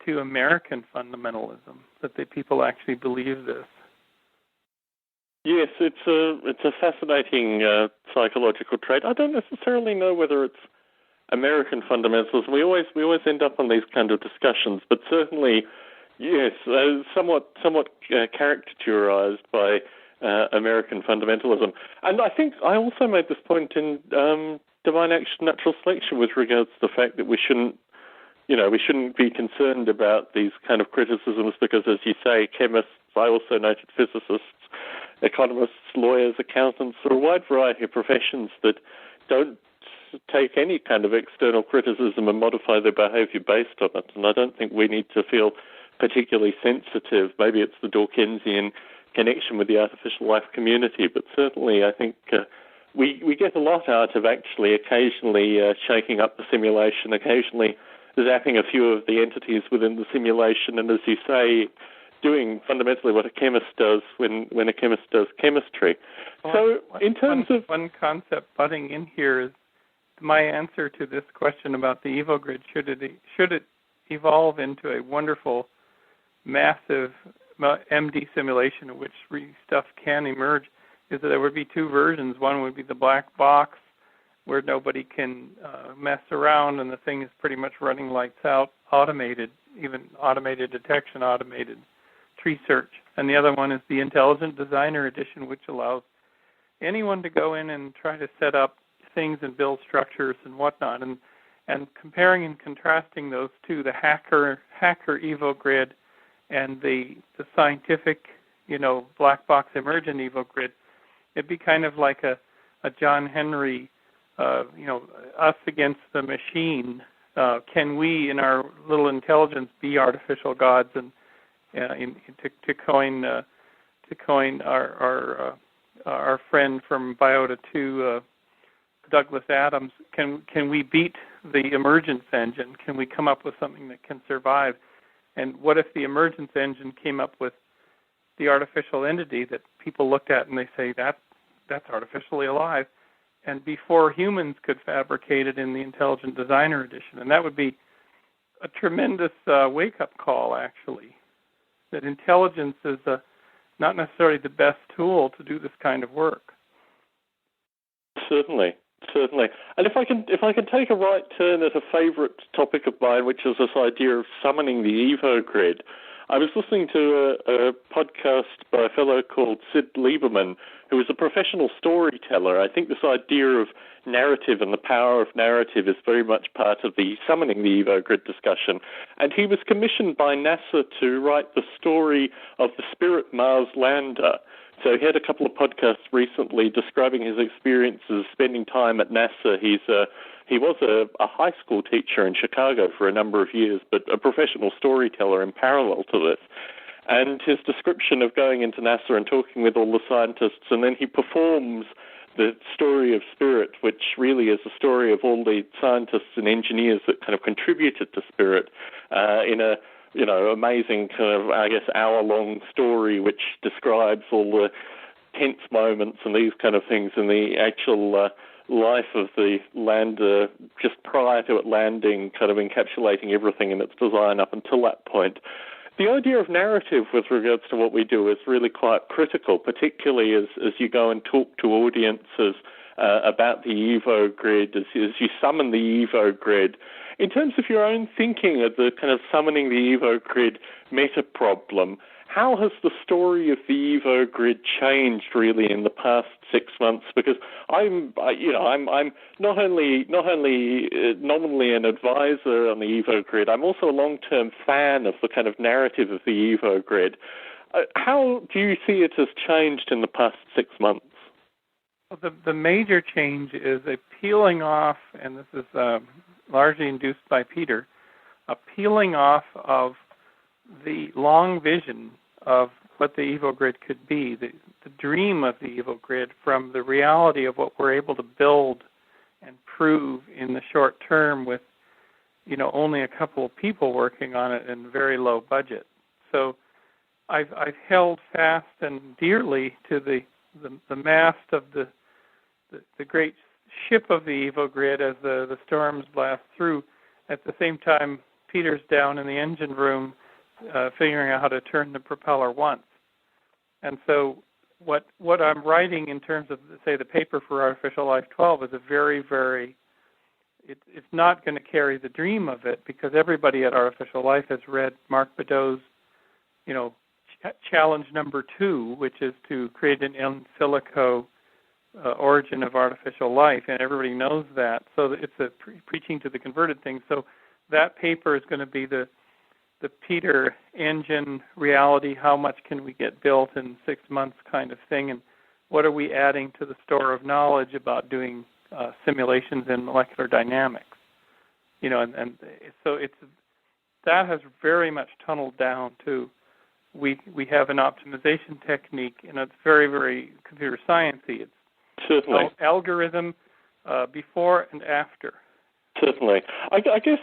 American fundamentalism, that the people actually believe this. Yes, it's a fascinating psychological trait. I don't necessarily know whether it's American fundamentalism. We always end up on these kind of discussions, but certainly, yes, somewhat caricaturized by American fundamentalism. And I think I also made this point in Divine Action, Natural Selection, with regards to the fact that we shouldn't be concerned about these kind of criticisms because, as you say, chemists, I also noted physicists, economists, lawyers, accountants, or a wide variety of professions that don't take any kind of external criticism and modify their behavior based on it. And I don't think we need to feel particularly sensitive. Maybe it's the Dawkinsian connection with the artificial life community, but certainly I think we get a lot out of actually occasionally shaking up the simulation, occasionally zapping a few of the entities within the simulation, and as you say, doing fundamentally what a chemist does when a chemist does chemistry. So in terms of... One concept butting in here is my answer to this question about the Evo grid. Should it evolve into a wonderful, massive MD simulation in which stuff can emerge, is that there would be two versions. One would be the black box, where nobody can mess around, and the thing is pretty much running lights out, automated, even automated detection, automated tree search. And the other one is the Intelligent Designer Edition, which allows anyone to go in and try to set up things and build structures and whatnot. And comparing and contrasting those two, the hacker Evo grid and the scientific, black box emergent Evo grid, it'd be kind of like a John Henry, us against the machine. Can we, in our little intelligence, be artificial gods? And to coin our friend from Biota 2, Douglas Adams, can we beat the emergence engine? Can we come up with something that can survive? And what if the emergence engine came up with the artificial entity that people looked at and they say that's artificially alive? And before humans could fabricate it in the Intelligent Designer Edition. And that would be a tremendous wake-up call, actually, that intelligence is not necessarily the best tool to do this kind of work. Certainly. And if I can take a right turn at a favorite topic of mine, which is this idea of summoning the Evo grid, I was listening to a podcast by a fellow called Sid Lieberman, who is a professional storyteller. I think this idea of narrative and the power of narrative is very much part of the summoning the Evo grid discussion. And he was commissioned by NASA to write the story of the Spirit Mars lander. So he had a couple of podcasts recently describing his experiences spending time at NASA. He's he was a high school teacher in Chicago for a number of years, but a professional storyteller in parallel to this. And his description of going into NASA and talking with all the scientists, and then he performs the story of Spirit, which really is a story of all the scientists and engineers that kind of contributed to Spirit in a amazing kind of, I guess, hour-long story which describes all the tense moments and these kind of things in the actual life of the lander just prior to it landing, kind of encapsulating everything in its design up until that point. The idea of narrative with regards to what we do is really quite critical, particularly as you go and talk to audiences about the Evo Grid, as you summon the Evo Grid. In terms of your own thinking of the kind of summoning the Evo Grid meta problem, how has the story of the Evo Grid changed really in the past 6 months? Because I'm not only nominally an advisor on the Evo Grid, I'm also a long-term fan of the kind of narrative of the Evo Grid. How do you see it has changed in the past 6 months? Well, the major change is a peeling off, and this is largely induced by Peter, a peeling off of the long vision of what the Evo Grid could be, the dream of the Evo Grid, from the reality of what we're able to build and prove in the short term with, only a couple of people working on it and very low budget. So I've held fast and dearly to the mast of the great ship of the Evo Grid as the storms blast through. At the same time, Peter's down in the engine room figuring out how to turn the propeller once. And so what I'm writing in terms of, say, the paper for Artificial Life 12 is a very, very, it's not going to carry the dream of it, because everybody at Artificial Life has read Mark Bedaux's, challenge number 2, which is to create an in silico origin of artificial life, and everybody knows that. So it's a preaching to the converted thing. So that paper is going to be the Peter engine reality, how much can we get built in 6 months kind of thing, and what are we adding to the store of knowledge about doing simulations in molecular dynamics. And so that has very much tunneled down to, we have an optimization technique, and it's very, very computer sciencey. It's certainly algorithm before and after. Certainly. I guess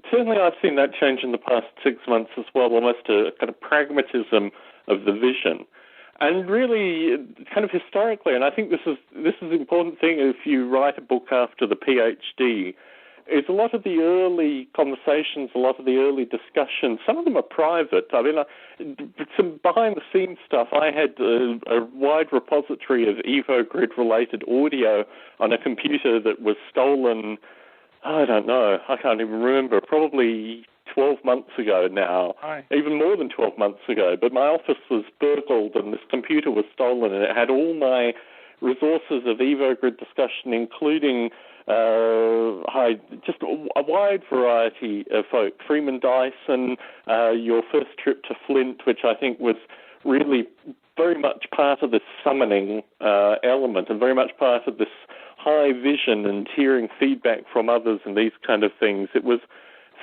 certainly I've seen that change in the past 6 months as well, almost a kind of pragmatism of the vision. And really, kind of historically, and I think this is an important thing if you write a book after the PhD, is a lot of the early conversations, a lot of the early discussions, some of them are private. I mean, some behind-the-scenes stuff. I had a wide repository of Evo Grid-related audio on a computer that was stolen, I don't know, I can't even remember, probably 12 months ago now, even more than 12 months ago. But my office was burgled and this computer was stolen, and it had all my resources of Evo Grid discussion, including just a wide variety of folk. Freeman Dyson, your first trip to Flint, which I think was really very much part of this summoning element, and very much part of this high vision and hearing feedback from others and these kind of things. It was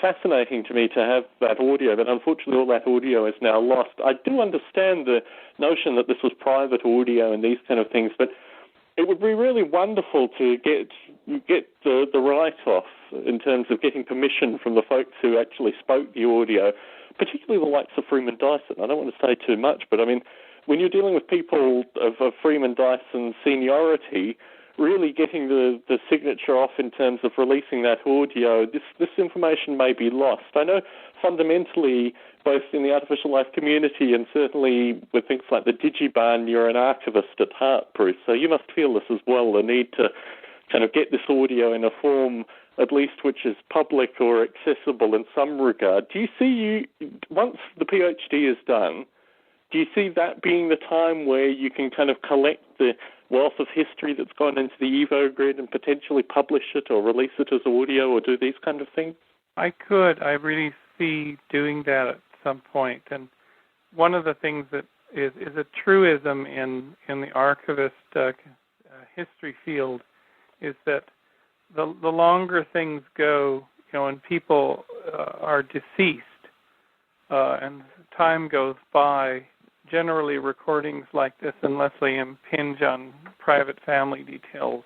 fascinating to me to have that audio, but unfortunately all that audio is now lost. I do understand the notion that this was private audio and these kind of things, but it would be really wonderful to get the write-off in terms of getting permission from the folks who actually spoke the audio, particularly the likes of Freeman Dyson. I don't want to say too much, but I mean, when you're dealing with people of Freeman Dyson's seniority, really getting the signature off in terms of releasing that audio, this information may be lost. I know fundamentally, both in the artificial life community and certainly with things like the DigiBarn, you're an archivist at heart, Bruce, so you must feel this as well, the need to kind of get this audio in a form at least which is public or accessible in some regard. Do you see, once the PhD is done, do you see that being the time where you can kind of collect the wealth of history that's gone into the Evo Grid and potentially publish it or release it as audio or do these kind of things? I really see doing that at some point. And one of the things that is a truism in the archivist history field is that the longer things go, and people are deceased, and time goes by, generally recordings like this, unless they impinge on private family details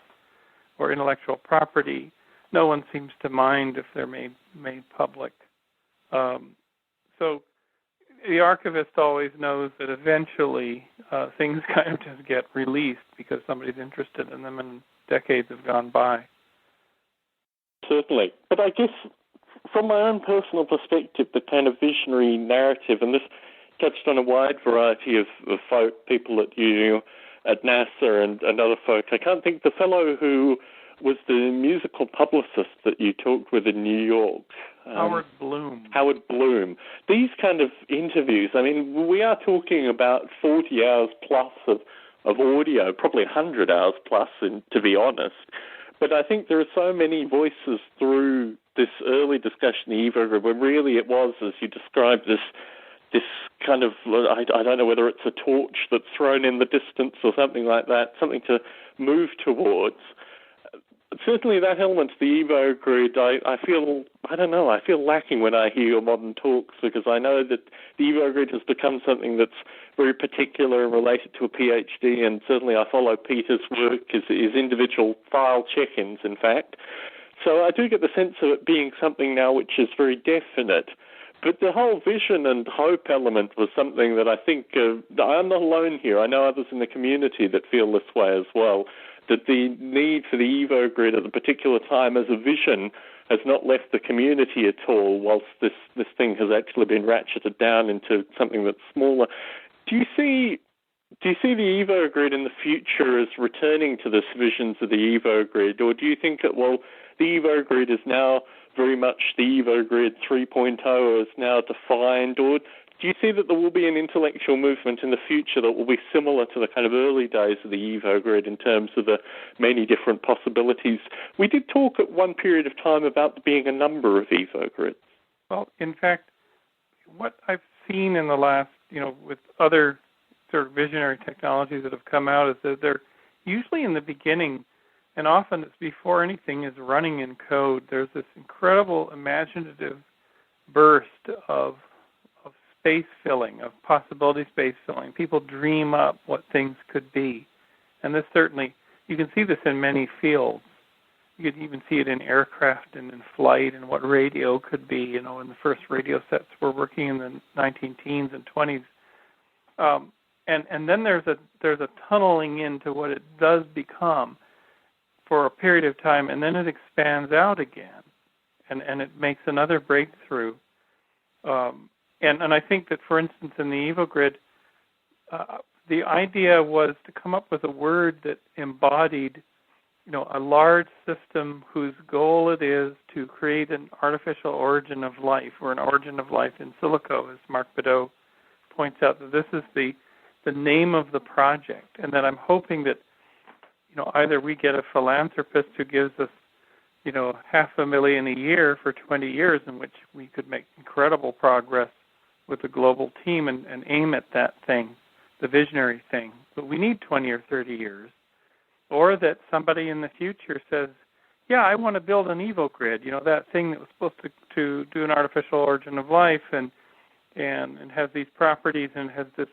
or intellectual property, no one seems to mind if they're made public. So the archivist always knows that eventually things kind of just get released because somebody's interested in them, and decades have gone by. Certainly. But I guess from my own personal perspective, the kind of visionary narrative, and this touched on a wide variety of folk, people at at NASA and other folk. I can't think, the fellow who was the musical publicist that you talked with in New York. Howard Bloom. Howard Bloom. These kind of interviews, I mean, we are talking about 40 hours plus of audio, probably 100 hours plus, to be honest. But I think there are so many voices through this early discussion, the Evo Grid, where really it was, as you described, this kind of, I don't know whether it's a torch that's thrown in the distance or something like that, something to move towards. Certainly that element, the Evo Grid, I feel lacking when I hear your modern talks, because I know that the Evo Grid has become something that's very particular and related to a PhD, and certainly I follow Peter's work, his individual file check-ins, in fact. So I do get the sense of it being something now which is very definite. But the whole vision and hope element was something that I think, I'm not alone here. I know others in the community that feel this way as well, that the need for the Evo Grid at a particular time as a vision has not left the community at all, whilst this thing has actually been ratcheted down into something that's smaller. Do you see the Evo Grid in the future as returning to this visions of the Evo Grid, or do you think that, the Evo Grid is now very much the Evo Grid 3.0 is now defined, or do you see that there will be an intellectual movement in the future that will be similar to the kind of early days of the Evo Grid in terms of the many different possibilities? We did talk at one period of time about there being a number of Evo Grids. Well, in fact, what I've seen in the last, with other sort of visionary technologies that have come out is that they're usually in the beginning, and often it's before anything is running in code. There's this incredible imaginative burst of space filling, of possibility space filling. People dream up what things could be. And this certainly, you can see this in many fields. You can even see it in aircraft and in flight and what radio could be. And the first radio sets were working in the 19-teens and 20s. And then there's a tunneling into what it does become for a period of time, and then it expands out again, and it makes another breakthrough. And I think that, for instance, in the Evo Grid, the idea was to come up with a word that embodied, a large system whose goal it is to create an artificial origin of life, or an origin of life in silico, as Mark Biota points out, that this is the name of the project, and that I'm hoping that, either we get a philanthropist who gives us, $500,000 a year for 20 years, in which we could make incredible progress with a global team and aim at that thing, the visionary thing. But we need 20 or 30 years. Or that somebody in the future says, yeah, I want to build an Evo Grid, that thing that was supposed to do an artificial origin of life and has these properties and has this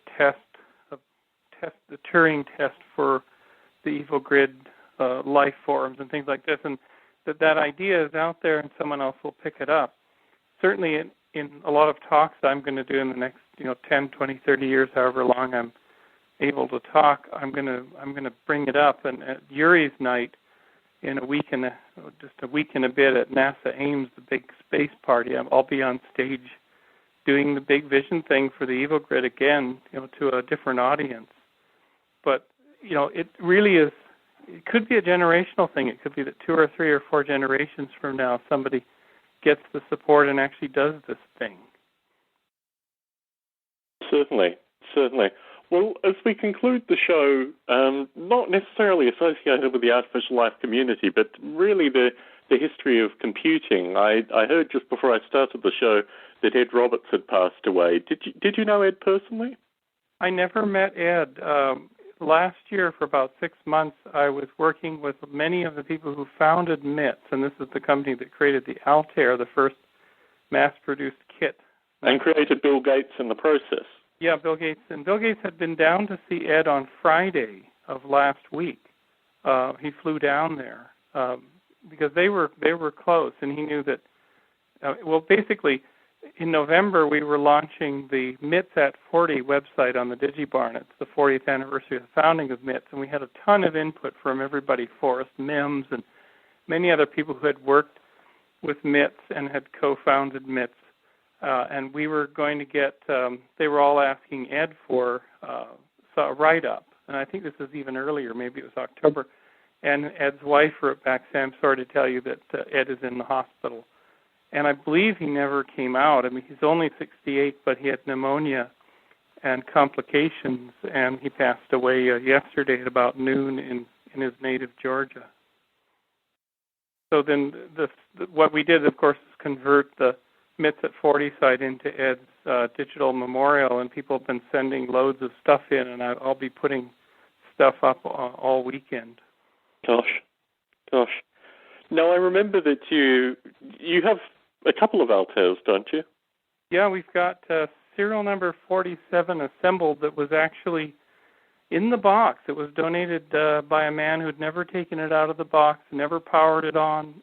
the Turing test for the Evo Grid life forms and things like this, and that idea is out there and someone else will pick it up. Certainly in a lot of talks I'm going to do in the next 10, 20, 30 years, however long I'm able to talk, I'm going to bring it up. And at Yuri's night in a week and a bit at NASA Ames, the big space party, I'll be on stage doing the big vision thing for the Evo Grid again, to a different audience. But it really is. It could be a generational thing. It could be that 2 or 3 or 4 generations from now, somebody gets the support and actually does this thing. Certainly. Well, as we conclude the show, not necessarily associated with the artificial life community, but really the history of computing. I heard just before I started the show that Ed Roberts had passed away. Did you know Ed personally? I never met Ed. last year, for about 6 months, I was working with many of the people who founded MITS, and this is the company that created the Altair, the first mass-produced kit. And created Bill Gates in the process. Yeah, Bill Gates. And Bill Gates had been down to see Ed on Friday of last week. He flew down there because they were close, and he knew that. Basically, in November we were launching the MITS at 40 website on the DigiBarn. It's the 40th anniversary of the founding of MITS, and we had a ton of input from everybody, Forrest Mims and many other people who had worked with MITS and had co-founded MITS. And we were going to get, they were all asking Ed for a write-up. And I think this is even earlier, maybe it was October. And Ed's wife wrote back, Sam, sorry to tell you that Ed is in the hospital. And I believe he never came out. I mean, he's only 68, but he had pneumonia and complications, and he passed away yesterday at about noon in his native Georgia. So then what we did, of course, is convert the MITS at 40 site into Ed's digital memorial, and people have been sending loads of stuff in, and I'll be putting stuff up all weekend. Gosh. Now, I remember that you have a couple of Altairs, don't you? Yeah, we've got serial number 47 assembled that was actually in the box. It was donated by a man who'd never taken it out of the box, never powered it on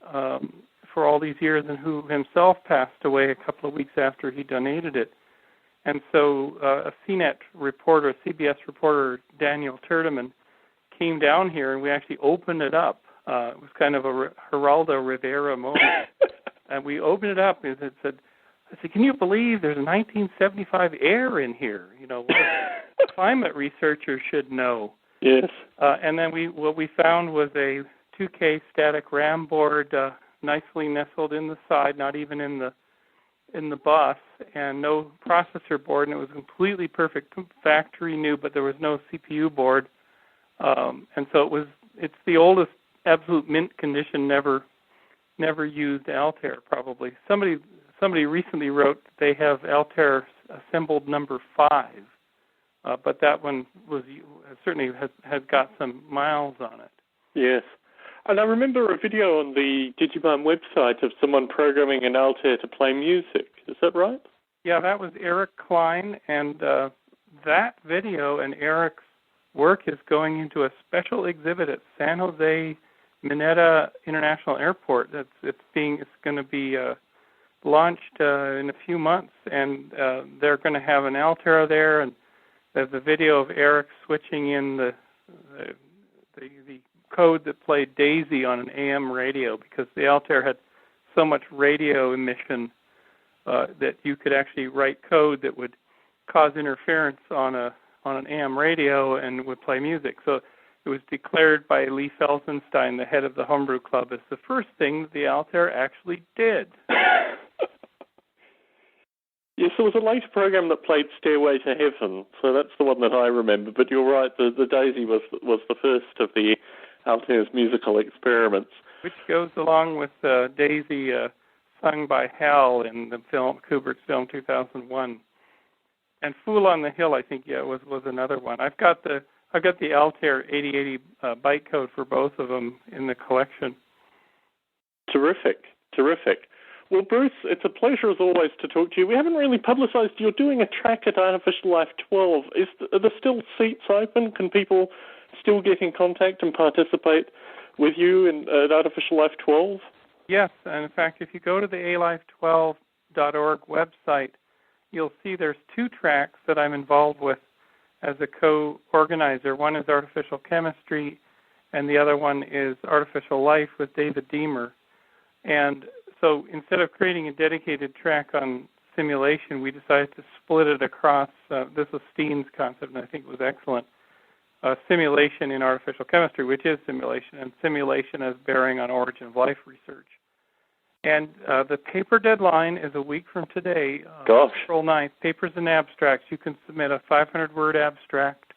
for all these years, and who himself passed away a couple of weeks after he donated it. And so a CNET reporter, a CBS reporter, Daniel Turdeman, came down here, and we actually opened it up. It was kind of a Geraldo Rivera moment. And we opened it up, and I said, can you believe there's a 1975 air in here? You know, what climate researchers should know. Yes. And then what we found was a 2K static RAM board, nicely nestled in the side, not even in the bus, and no processor board, and it was completely perfect, factory new, but there was no CPU board. And so it's the oldest absolute mint condition, never used Altair, probably. Somebody recently wrote they have Altair assembled number 5, but that one certainly has got some miles on it. Yes. And I remember a video on the DigiBarn website of someone programming an Altair to play music. Is that right? Yeah, that was Eric Klein, and that video and Eric's work is going into a special exhibit at San Jose Mineta International Airport. It's going to be launched in a few months, and they're going to have an Altair there, and there's a video of Eric switching in the code that played Daisy on an AM radio, because the Altair had so much radio emission that you could actually write code that would cause interference on an AM radio and would play music. So it was declared by Lee Felsenstein, the head of the Homebrew Club, as the first thing that the Altair actually did. Yes, there was a later program that played Stairway to Heaven, so that's the one that I remember. But you're right, the Daisy was the first of the Altair's musical experiments. Which goes along with Daisy sung by Hal in the film, Kubrick's film 2001. And Fool on the Hill, I think, was another one. I've got the Altair 8080 bytecode for both of them in the collection. Terrific. Well, Bruce, it's a pleasure as always to talk to you. We haven't really publicized you're doing a track at Artificial Life 12. Are there still seats open? Can people still get in contact and participate with you at Artificial Life 12? Yes, and in fact, if you go to the alife12.org website, you'll see there's 2 tracks that I'm involved with as a co-organizer. One is Artificial Chemistry, and the other one is Artificial Life with David Deemer. And so instead of creating a dedicated track on simulation, we decided to split it across, this was Steen's concept, and I think it was excellent, simulation in artificial chemistry, which is simulation, and simulation as bearing on origin of life research. And the paper deadline is a week from today, April 9th. Papers and abstracts. You can submit a 500-word abstract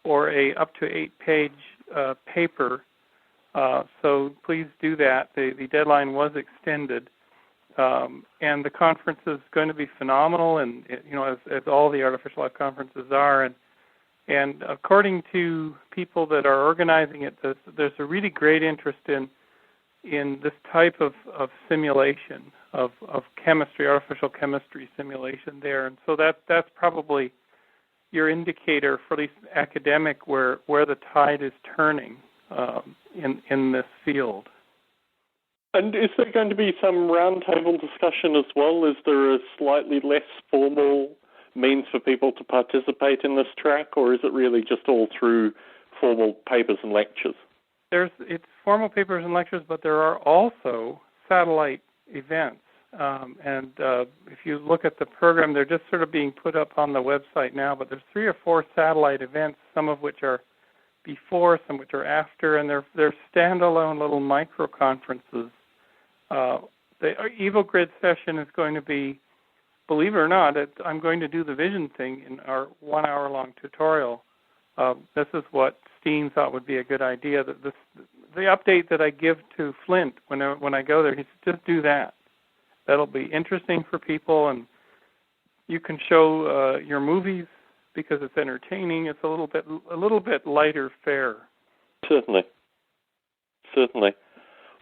or a up to 8-page paper. So please do that. The deadline was extended, and the conference is going to be phenomenal, and as all the Artificial Life conferences are. And according to people that are organizing it, there's a really great interest in this type of simulation of chemistry, artificial chemistry simulation there. And so that's probably your indicator, for at least academic, where the tide is turning in this field. And is there going to be some roundtable discussion as well? Is there a slightly less formal means for people to participate in this track, or is it really just all through formal papers and lectures? It's formal papers and lectures, but there are also satellite events. And if you look at the program, they're just sort of being put up on the website now, but there's 3 or 4 satellite events, some of which are before, some which are after, and they're standalone little micro conferences. The Evil Grid session is going to be, believe it or not, I'm going to do the vision thing in our 1 hour long tutorial. This is what Steen thought would be a good idea. That the update that I give to Flint when I go there, he said, just do that. That'll be interesting for people, and you can show your movies because it's entertaining. It's a little bit lighter fare. Certainly.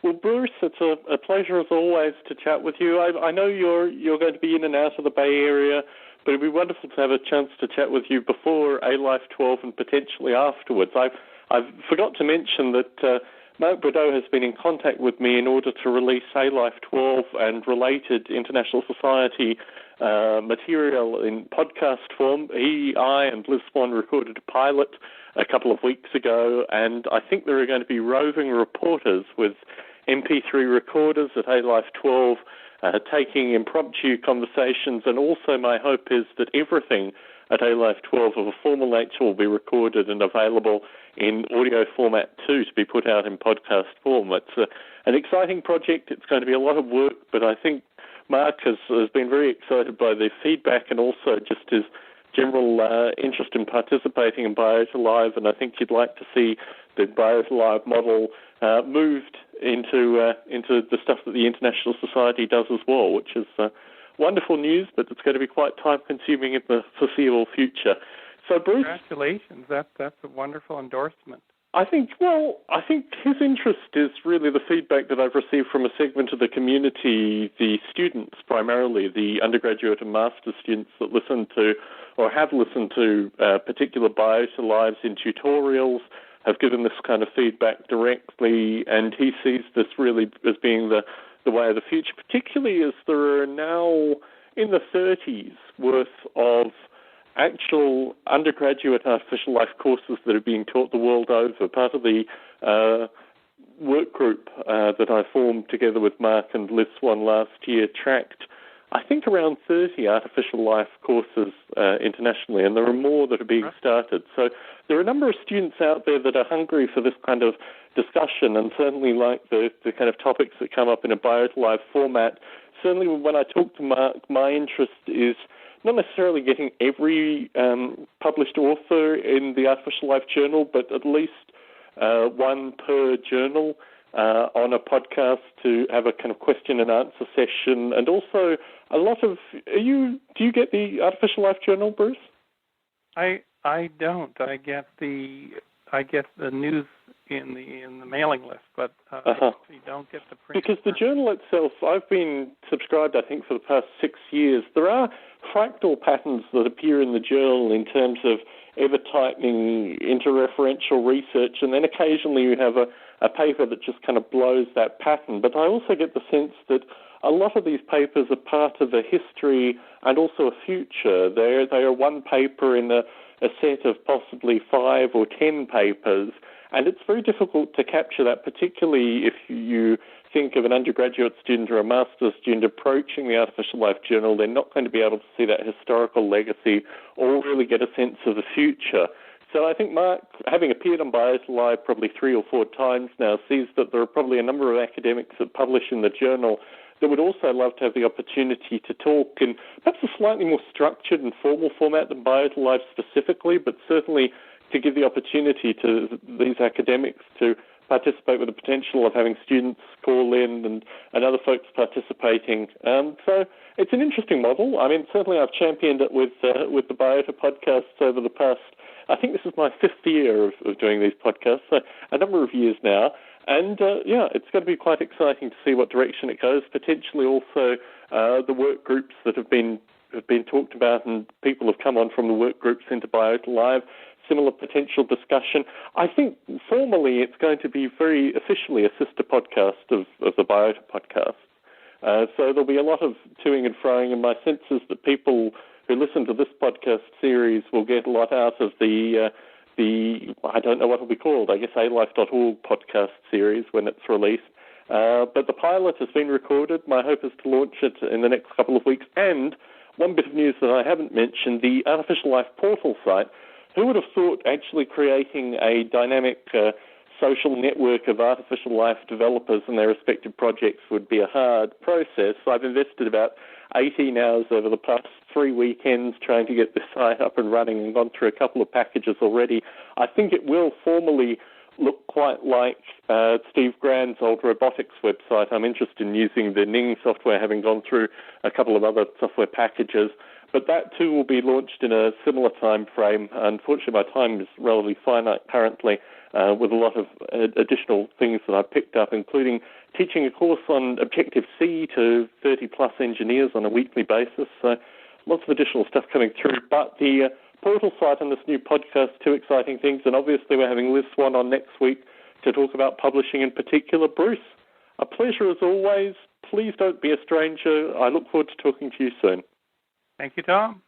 Well, Bruce, it's a pleasure as always to chat with you. I know you're going to be in and out of the Bay Area, but it'd be wonderful to have a chance to chat with you before A-Life 12 and potentially afterwards. I forgot to mention that Mark Bordeaux has been in contact with me in order to release A-Life 12 and related International Society material in podcast form. I and Liz Swan recorded a pilot a couple of weeks ago, and I think there are going to be roving reporters with MP3 recorders at A-Life 12 taking impromptu conversations, and also my hope is that everything at A-Life 12 of a formal nature will be recorded and available in audio format too, to be put out in podcast form. It's an exciting project. It's going to be a lot of work, but I think Mark has been very excited by the feedback and also just his general interest in participating in Biota Live, and I think you'd like to see the Biota Live model moved into the stuff that the International Society does as well, which is wonderful news, but it's going to be quite time-consuming in the foreseeable future. So, Bruce, congratulations! That's a wonderful endorsement. I think his interest is really the feedback that I've received from a segment of the community, the students primarily, the undergraduate and master's students that listen to or have listened to particular Biota Lives in tutorials, have given this kind of feedback directly, and he sees this really as being the way of the future, particularly as there are now in the 30s worth of actual undergraduate artificial life courses that are being taught the world over. Part of the work group that I formed together with Mark and Liz Swan last year tracked, I think, around 30 artificial life courses internationally, and there are more that are being started. So there are a number of students out there that are hungry for this kind of discussion, and certainly like the kind of topics that come up in a Biota Live format. Certainly when I talk to Mark, my interest is not necessarily getting every published author in the Artificial Life Journal, but at least one per journal on a podcast to have a kind of question and answer session, and also a lot of. Do you get the Artificial Life Journal, Bruce? I don't. I get the news in the mailing list, but you don't get the print. Because the journal itself, I've been subscribed, I think, for the past 6 years. There are fractal patterns that appear in the journal in terms of ever-tightening interreferential research, and then occasionally you have a paper that just kind of blows that pattern. But I also get the sense that a lot of these papers are part of a history and also a future. They are one paper in a set of possibly 5 or 10 papers, and it's very difficult to capture that, particularly if you think of an undergraduate student or a master's student approaching the Artificial Life Journal. They're not going to be able to see that historical legacy or really get a sense of the future. So I think Mark, having appeared on Biota Live probably 3 or 4 times now, sees that there are probably a number of academics that publish in the journal that would also love to have the opportunity to talk in perhaps a slightly more structured and formal format than Biota Live specifically, but certainly to give the opportunity to these academics to participate with the potential of having students call in and other folks participating. So it's an interesting model. I mean, certainly I've championed it with the Biota podcasts over the past I think this is my 5th year of doing these podcasts, so a number of years now. And, it's going to be quite exciting to see what direction it goes, potentially also the work groups that have been talked about, and people have come on from the work groups into Biota Live, similar potential discussion. I think formally it's going to be very officially a sister podcast of the Biota podcast. So there'll be a lot of toing and froing, and my sense is that people who listen to this podcast series will get a lot out of the I don't know what it'll be called, I guess alife.org podcast series when it's released. But the pilot has been recorded. My hope is to launch it in the next couple of weeks. And one bit of news that I haven't mentioned, the Artificial Life portal site. Who would have thought actually creating a dynamic social network of artificial life developers and their respective projects would be a hard process? I've invested about 18 hours over the past 3 weekends trying to get this site up and running and gone through a couple of packages already. I think it will formally look quite like Steve Grand's old robotics website. I'm interested in using the Ning software, having gone through a couple of other software packages. But that too will be launched in a similar time frame. Unfortunately, my time is relatively finite currently, with a lot of additional things that I've picked up, including teaching a course on Objective-C to 30-plus engineers on a weekly basis. So lots of additional stuff coming through. But the portal site and this new podcast, 2 exciting things. And obviously we're having Liz Swan on next week to talk about publishing in particular. Bruce, a pleasure as always. Please don't be a stranger. I look forward to talking to you soon. Thank you, Tom.